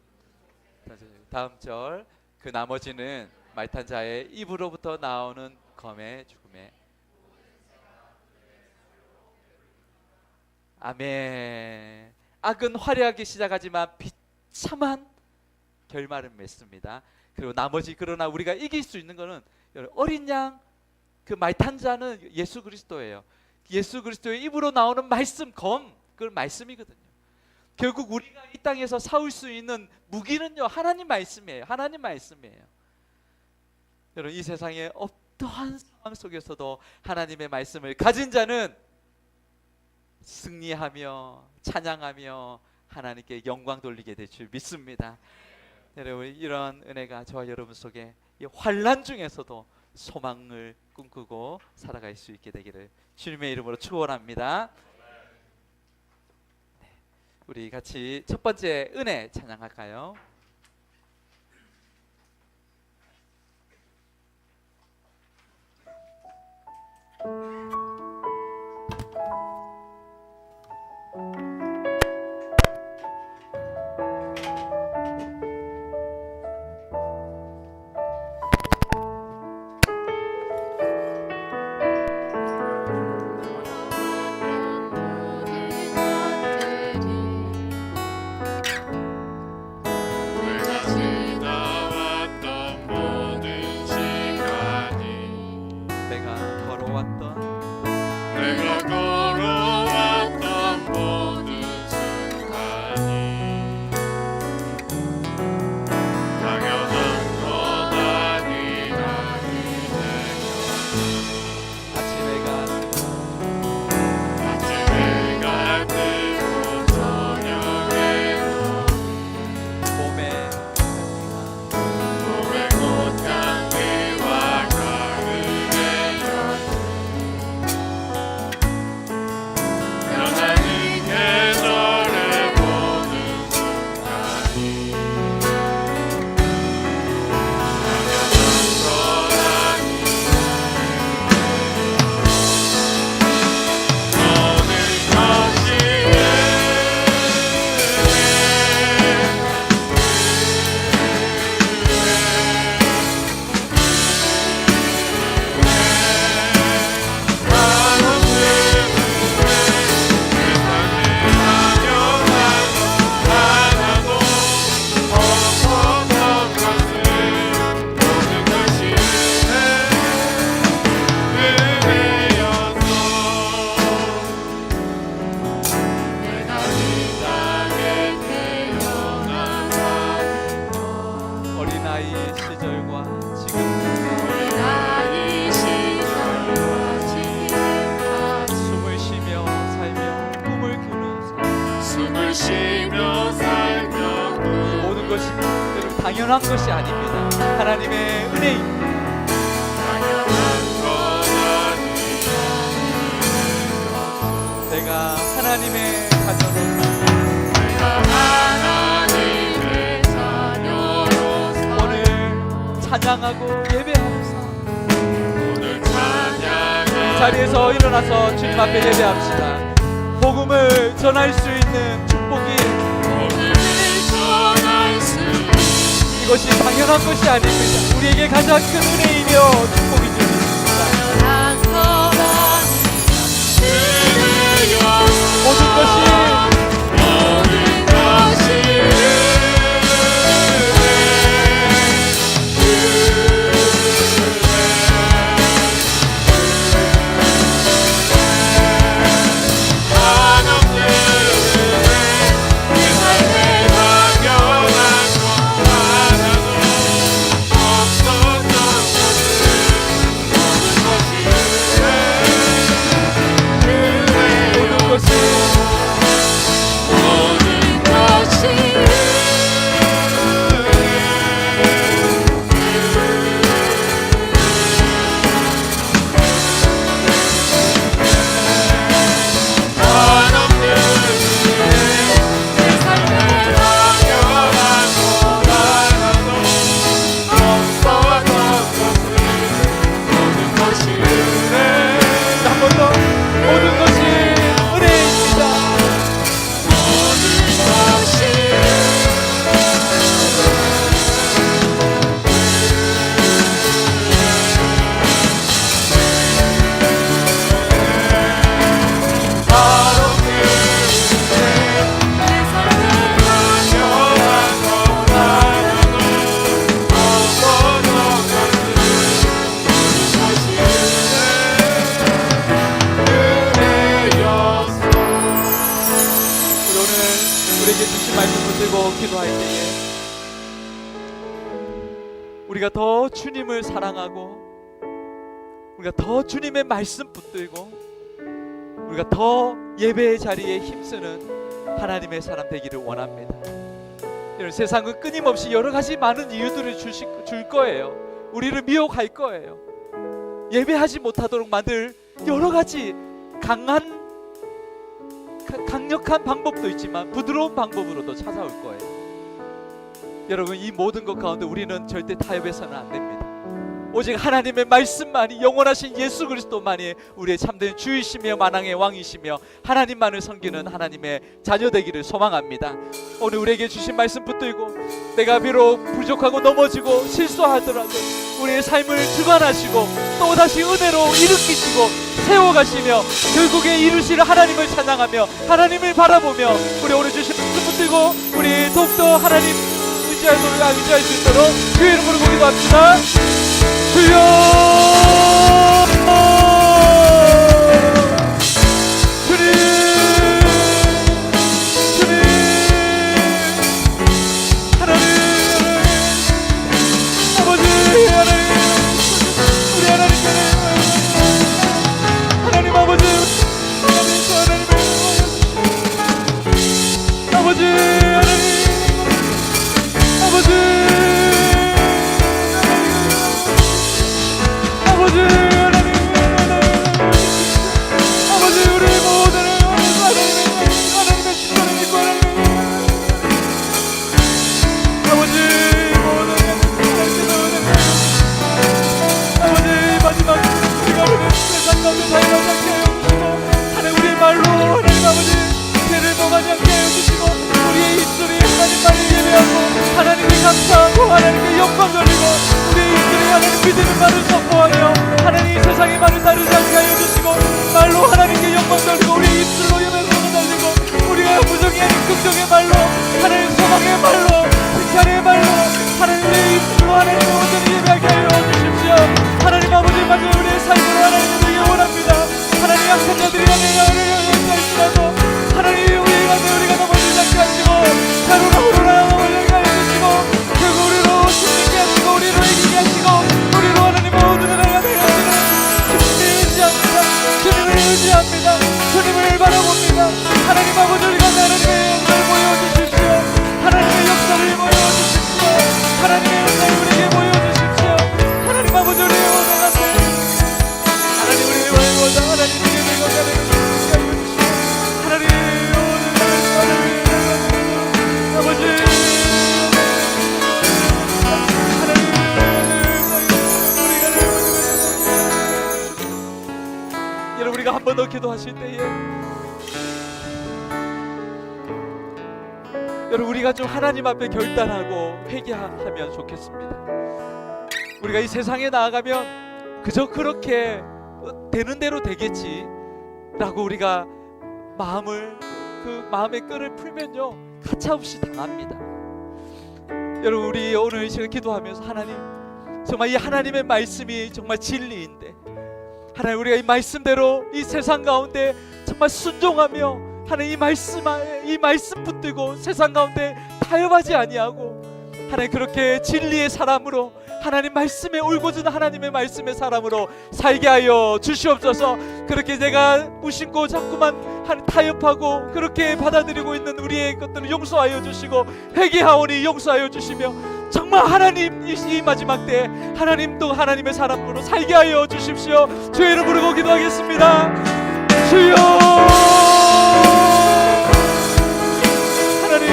다음 절 그 나머지는 말탄 자의 입으로부터 나오는 검의 죽음에. 아멘. 악은 화려하게 시작하지만 비참한 결말을 맺습니다. 그리고 나머지 그러나 우리가 이길 수 있는 것은 어린 양 그 말탄 자는 예수 그리스도예요. 예수 그리스도의 입으로 나오는 말씀, 검, 그건 말씀이거든요. 결국 우리가 이 땅에서 싸울 수 있는 무기는요, 하나님 말씀이에요. 하나님 말씀이에요. 여러분, 이 세상에 어떠한 상황 속에서도 하나님의 말씀을 가진 자는 승리하며 찬양하며 하나님께 영광 돌리게 될 줄 믿습니다. 여러분, 이런 은혜가 저와 여러분 속에 이 환난 중에서도 소망을 꿈꾸고 살아갈 수 있게 되기를 주님의 이름으로 축원합니다. 네, 우리 같이 첫 번째 은혜 찬양할까요? 당연한 것이 아닙니다. 하나님의 은혜입니다. 내가 하나님의 자녀로서 오늘 찬양하고 예배하면서 이 자리에서 일어나서 주님 앞에 예배합시다. 복음을 전할 수 있는 축복이 이것이 당연한 것이 아닙니다. 우리에게 가장 큰 은혜이며 축복이 되십니다. 모든 것이 붙들고 기도할 때에 우리가 더 주님을 사랑하고 우리가 더 주님의 말씀 붙들고 우리가 더 예배의 자리에 힘쓰는 하나님의 사람 되기를 원합니다. 여러분, 세상은 끊임없이 여러 가지 많은 이유들을 줄 거예요. 우리를 미혹할 거예요. 예배하지 못하도록 만들 여러 가지 강력한 방법도 있지만 부드러운 방법으로도 찾아올 거예요. 여러분, 이 모든 것 가운데 우리는 절대 타협해서는 안 됩니다. 오직 하나님의 말씀만이, 영원하신 예수 그리스도만이 우리의 참된 주이시며 만왕의 왕이시며 하나님만을 섬기는 하나님의 자녀 되기를 소망합니다. 오늘 우리에게 주신 말씀 붙들고 내가 비록 부족하고 넘어지고 실수하더라도 우리의 삶을 주관하시고 또다시 은혜로 일으키시고 세워가시며 결국에 이루시는 하나님을 찬양하며 하나님을 바라보며 우리 오늘 주신 말씀 붙들고 우리 더욱더 하나님 의지할 수 있도록 주의 이름으로 기도합시다. 주여, 주님, 주님, 하나님, 아버지, 하나님, 우리 하나님께는 하나님 아버지, 아버지, 아버지, 아버지, 아버지, 우리 모두를 하나님의 신선을 믿고 아버지, 아버지, 마지막 시간을 세상 가운데 자유롭게 하게 하여 주시고 하나님 우리의 말로 하나님 아버지 죄를 범하지 않게 하여 주시고 우리의 입술이 하나님만을 예배하고 하나님께 감사하고 하나님께 영광 돌리고 우리의 입술이 하나님 믿음의 말을 선포하며 하나님 세상의 말을 따르지 않게 하여 주시고 말로 하나님께 영광 돌리고 우리의 입술로 예배를 돌리고 우리가 부정이 아닌 긍정의 말로 하나님 소망의 말로 칭찬의 말로 하나님의 입술로 하나님의 온전히 예배하게 하여 주십시오. 하나님 아버지 마지막 우리의 삶으로 하나님을 되기 원합니다. 하나님 약한 자들이 하나님을 할지라도 하나님 우리가 넘어지지 않게 하시고 자루로 오르라 넘어지게 하여 주시고 결국 우리로 승리케 하시고 우리로 이기게 하시고 우리로 하나님 모두를 나가게 하시는 주님을 의지합니다. 주님을 의지합니다. 주님을 바라봅니다. 하나님 아버지 우리가 하나님의 영광을 보여주십시오. 하나님의 역사를 보여주십시오. 하나님의 영광을 우리에게 보여주십시오. 하나님 아버지 우리의 원하는 하나님 우리의 원하는 하나님의 영광을 하나님 아버지 여러분, 우리가 한 번 더 기도하실 때에 여러분 우리가 좀 하나님 앞에 결단하고 회개하면 좋겠습니다. 우리가 이 세상에 나아가면 그저 그렇게 되는 대로 되겠지 라고 우리가 마음의 끈을 풀면요 가차없이 당합니다. 여러분 우리 오늘 이 시간 기도하면서 하나님 정말 이 하나님의 말씀이 정말 진리인데 하나님 우리가 이 말씀대로 이 세상 가운데 정말 순종하며 하나님 이 말씀 붙들고 세상 가운데 타협하지 아니하고 하나님 그렇게 진리의 사람으로 하나님 말씀에 울고주는 하나님의 말씀의 사람으로 살게 하여 주시옵소서. 그렇게 내가 무심코 자꾸만 타협하고 그렇게 받아들이고 있는 우리의 것들을 용서하여 주시고 회개하오니 용서하여 주시며 정말 하나님 이 마지막 때 하나님도 하나님의 사람으로 살게 하여 주십시오. 주의 이름 부르고 기도하겠습니다. 주여 하나님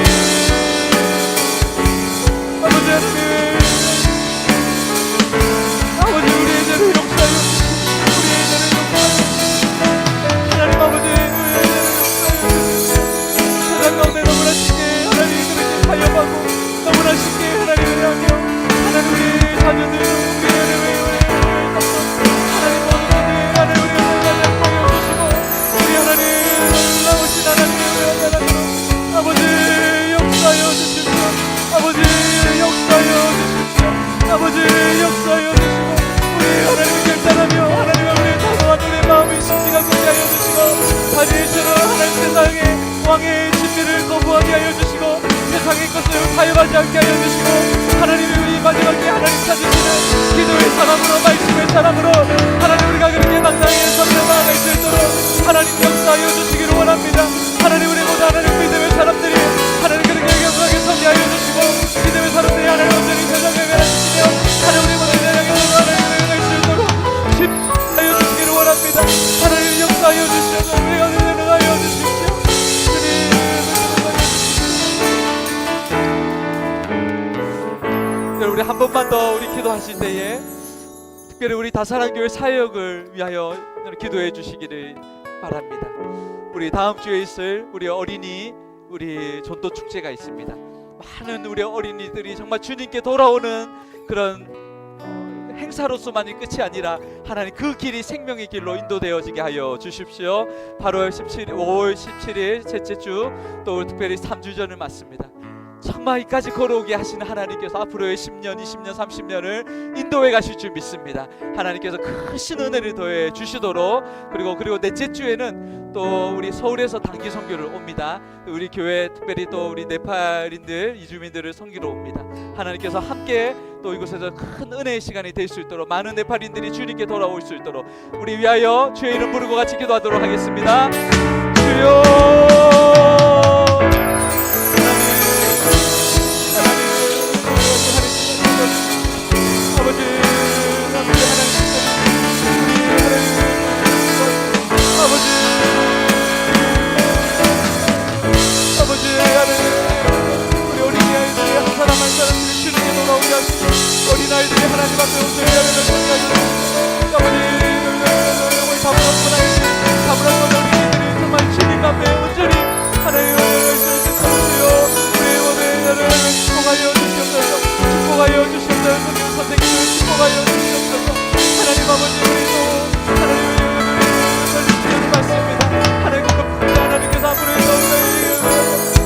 아버지 하나님 우리의 죄를 용서하여 우리의 죄를 용서하여 하나님 아버지 우리의 죄를 용서하여 세상 가운데 너무나 쉽게 하나님 그렇게 타협하고 너무나 쉽게 하나님을 하며 하나님 우리 자녀들 우리 하나님 모든 것들 하나님 우리 하나님 하여 주시고 우리 하나님 나오신 하나님의 하나님 아버지 역사하여 주십시오. 아버지 역사하여 주십시오. 아버지 역사하여 주시고 우리 하나님을 결단하며 하나님과 우리의 다소한 우리의 마음을 심기가 굳게 하여 주시고 다니엘처럼 하나님 세상의 왕의 진리를 거부하게 하여 주시고 세상의 것을 타협하지 않게 하여 주시고 하나님의 이 마지막에 하나님 찾으시는 기도의 사람으로 말씀의 사람으로 하나님 우리가 그렇게 당당히 선을 나아갈 수 있도록 하나님 역사하여 주시기를 원합니다. 하나님 우리 모두 하나님 믿음의 사람들이 하나님 그렇게 영광하게 선대하여 주시고 믿음의 사람들이 하나님 온전히 세상에 변화주시며 하나님 우리 모두 세상에서 하나님을 행할 수 있도록 십하여 주시기를 원합니다. 하나님 역사하여 주시옵소서. 우리가 능하여 주십시오. 주님 우리 한 번만 더 우리 기도하실 때에 특별히 우리 다사랑교회 사역을 위하여 기도해 주시기를 바랍니다. 우리 다음 주에 있을 우리 어린이 우리 전도 축제가 있습니다. 많은 우리 어린이들이 정말 주님께 돌아오는 그런 행사로서만이 끝이 아니라 하나님 그 길이 생명의 길로 인도되어지게 하여 주십시오. 5월 17일 셋째 주 또 특별히 3주 전을 맞습니다. 정말 이까지 걸어오게 하시는 하나님께서 앞으로의 10년, 20년, 30년을 인도해 가실 줄 믿습니다. 하나님께서 크신 은혜를 더해 주시도록 그리고 넷째 주에는 또 우리 서울에서 단기 선교를 옵니다. 우리 교회 특별히 또 우리 네팔인들 이주민들을 섬기러 옵니다. 하나님께서 함께 또 이곳에서 큰 은혜의 시간이 될 수 있도록 많은 네팔인들이 주님께 돌아올 수 있도록 우리 위하여 주의 이름 부르고 같이 기도하도록 하겠습니다. 주여 어린아이들이 하나님 앞에 온전히 하나님을 섬기하시고 아버지 우리 다문화권 어린이들이 정말 주님 앞에 온전히 하나님을 주여 우리 모두의 나를 축복하여 주시옵소서. 축복하여 주시옵소서. 선생님을 축복하여 주시옵소서. 하나님 아버지 우리도 하나님의 설리시는 말씀입니다. 하나님께서 앞으로의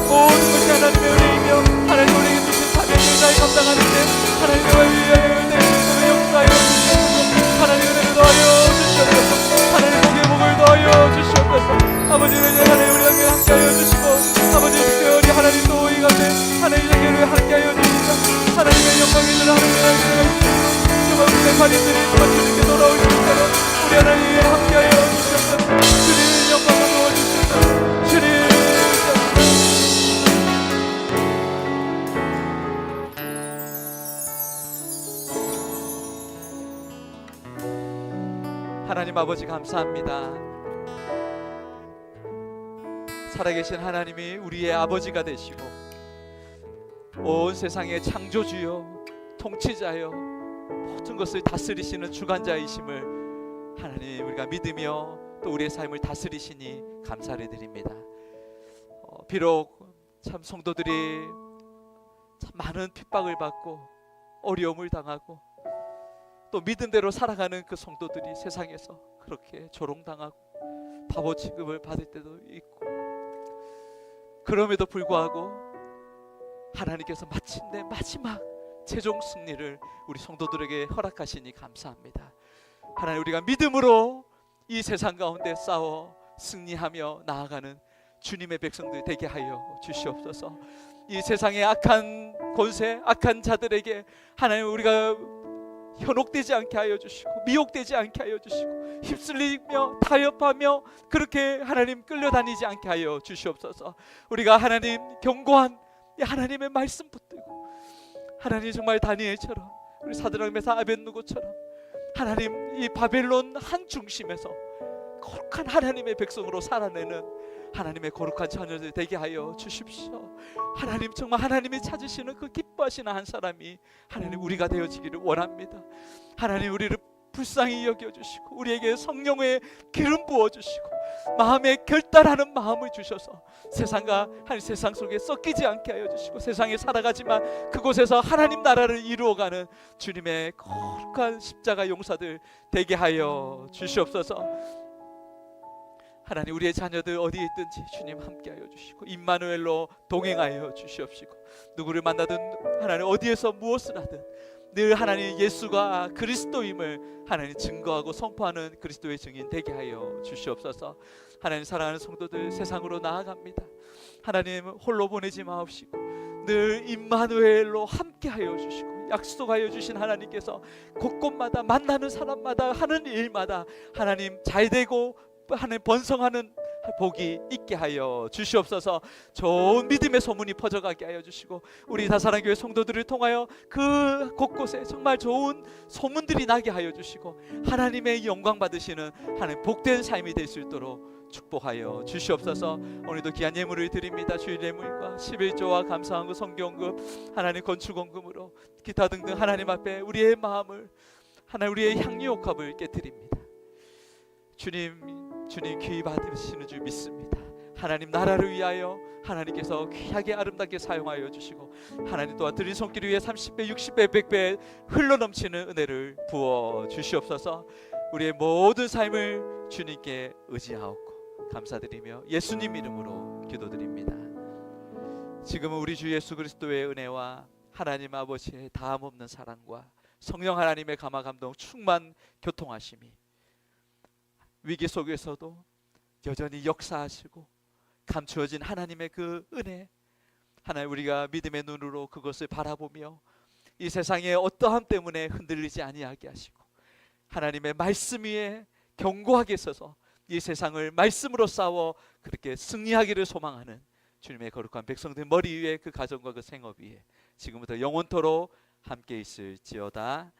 모든 것이 하나님의 은혜이며 하나님 우리에게 주신 사명을 잘 감당하는데 하나님의 위하여 내 인생을 역사하여 주시옵소서. 하나님 은혜를 더하여 주시옵소서. 하나님 복의 복을 더하여 주시옵소서. 아버지 하나님 우리 함께하여 주시고 아버지 특별히 하나님 또 이 가운데 하나님 세계를 함께하여 주시고 하나님의 영광이 있는 하나님의 정말 우리 네팔인들이 정말 주님께 돌아올 수 있도록 우리 하나님 함께하여 주시옵소서. 주님 영광을 도와주시옵소서. 주님 하나님 아버지 감사합니다. 살아계신 하나님이 우리의 아버지가 되시고 온 세상의 창조주요 통치자요 모든 것을 다스리시는 주관자이심을 하나님 우리가 믿으며 또 우리의 삶을 다스리시니 감사를 드립니다. 비록 참 성도들이 참 많은 핍박을 받고 어려움을 당하고 또 믿음대로 살아가는 그 성도들이 세상에서 그렇게 조롱당하고 바보 취급을 받을 때도 있고 그럼에도 불구하고 하나님께서 마침내 마지막 최종 승리를 우리 성도들에게 허락하시니 감사합니다. 하나님 우리가 믿음으로 이 세상 가운데 싸워 승리하며 나아가는 주님의 백성들 되게 하여 주시옵소서. 이 세상의 악한 권세 악한 자들에게 하나님 우리가 현혹되지 않게 하여 주시고 미혹되지 않게 하여 주시고 휩쓸리며 타협하며 그렇게 하나님 끌려다니지 않게 하여 주시옵소서. 우리가 하나님 견고한 하나님의 말씀 붙들고 하나님 정말 다니엘처럼 우리 사드락 메삭 아벳느고처럼 하나님 이 바벨론 한 중심에서 거룩한 하나님의 백성으로 살아내는 하나님의 거룩한 자녀들 되게 하여 주십시오. 하나님 정말 하나님이 찾으시는 그 기뻐하시는 한 사람이 하나님 우리가 되어지기를 원합니다. 하나님 우리를 불쌍히 여겨주시고 우리에게 성령의 기름 부어주시고 마음에 결단하는 마음을 주셔서 세상과 한 세상 속에 섞이지 않게 하여 주시고 세상에 살아가지만 그곳에서 하나님 나라를 이루어가는 주님의 거룩한 십자가 용사들 되게 하여 주시옵소서. 하나님 우리의 자녀들 어디에 있든지 주님 함께하여 주시고 임마누엘로 동행하여 주시옵시고 누구를 만나든 하나님 어디에서 무엇을 하든 늘 하나님 예수가 그리스도임을 하나님 증거하고 선포하는 그리스도의 증인 되게 하여 주시옵소서. 하나님 사랑하는 성도들 세상으로 나아갑니다. 하나님 홀로 보내지 마옵시고 늘 임마누엘로 함께하여 주시고 약속하여 주신 하나님께서 곳곳마다 만나는 사람마다 하는 일마다 하나님 잘되고 하는 번성하는 복이 있게 하여 주시옵소서. 좋은 믿음의 소문이 퍼져가게 하여 주시고 우리 다사랑교회 성도들을 통하여 그 곳곳에 정말 좋은 소문들이 나게 하여 주시고 하나님의 영광 받으시는 하나님 복된 삶이 될 수 있도록 축복하여 주시옵소서. 오늘도 귀한 예물을 드립니다. 주일 예물과 11조와 감사한금 성경금 하나님 건축원금으로 기타 등등 하나님 앞에 우리의 마음을 하나님 우리의 향유옥합을 깨뜨립니다. 주님 귀히 받으시는 줄 믿습니다. 하나님 나라를 위하여 하나님께서 귀하게 아름답게 사용하여 주시고 하나님 또한 드린 손길 위에 30배 60배 100배 흘러넘치는 은혜를 부어 주시옵소서. 우리의 모든 삶을 주님께 의지하옵고 감사드리며 예수님 이름으로 기도드립니다. 지금은 우리 주 예수 그리스도의 은혜와 하나님 아버지의 다함없는 사랑과 성령 하나님의 감화 감동 충만 교통하심이 위기 속에서도 여전히 역사하시고 감추어진 하나님의 그 은혜, 하나님 우리가 믿음의 눈으로 그것을 바라보며 이 세상의 어떠함 때문에 흔들리지 아니하게 하시고 하나님의 말씀 위에 견고하게 서서 이 세상을 말씀으로 싸워 그렇게 승리하기를 소망하는 주님의 거룩한 백성들 머리 위에 그 가정과 그 생업 위에 지금부터 영원토록 함께 있을지어다.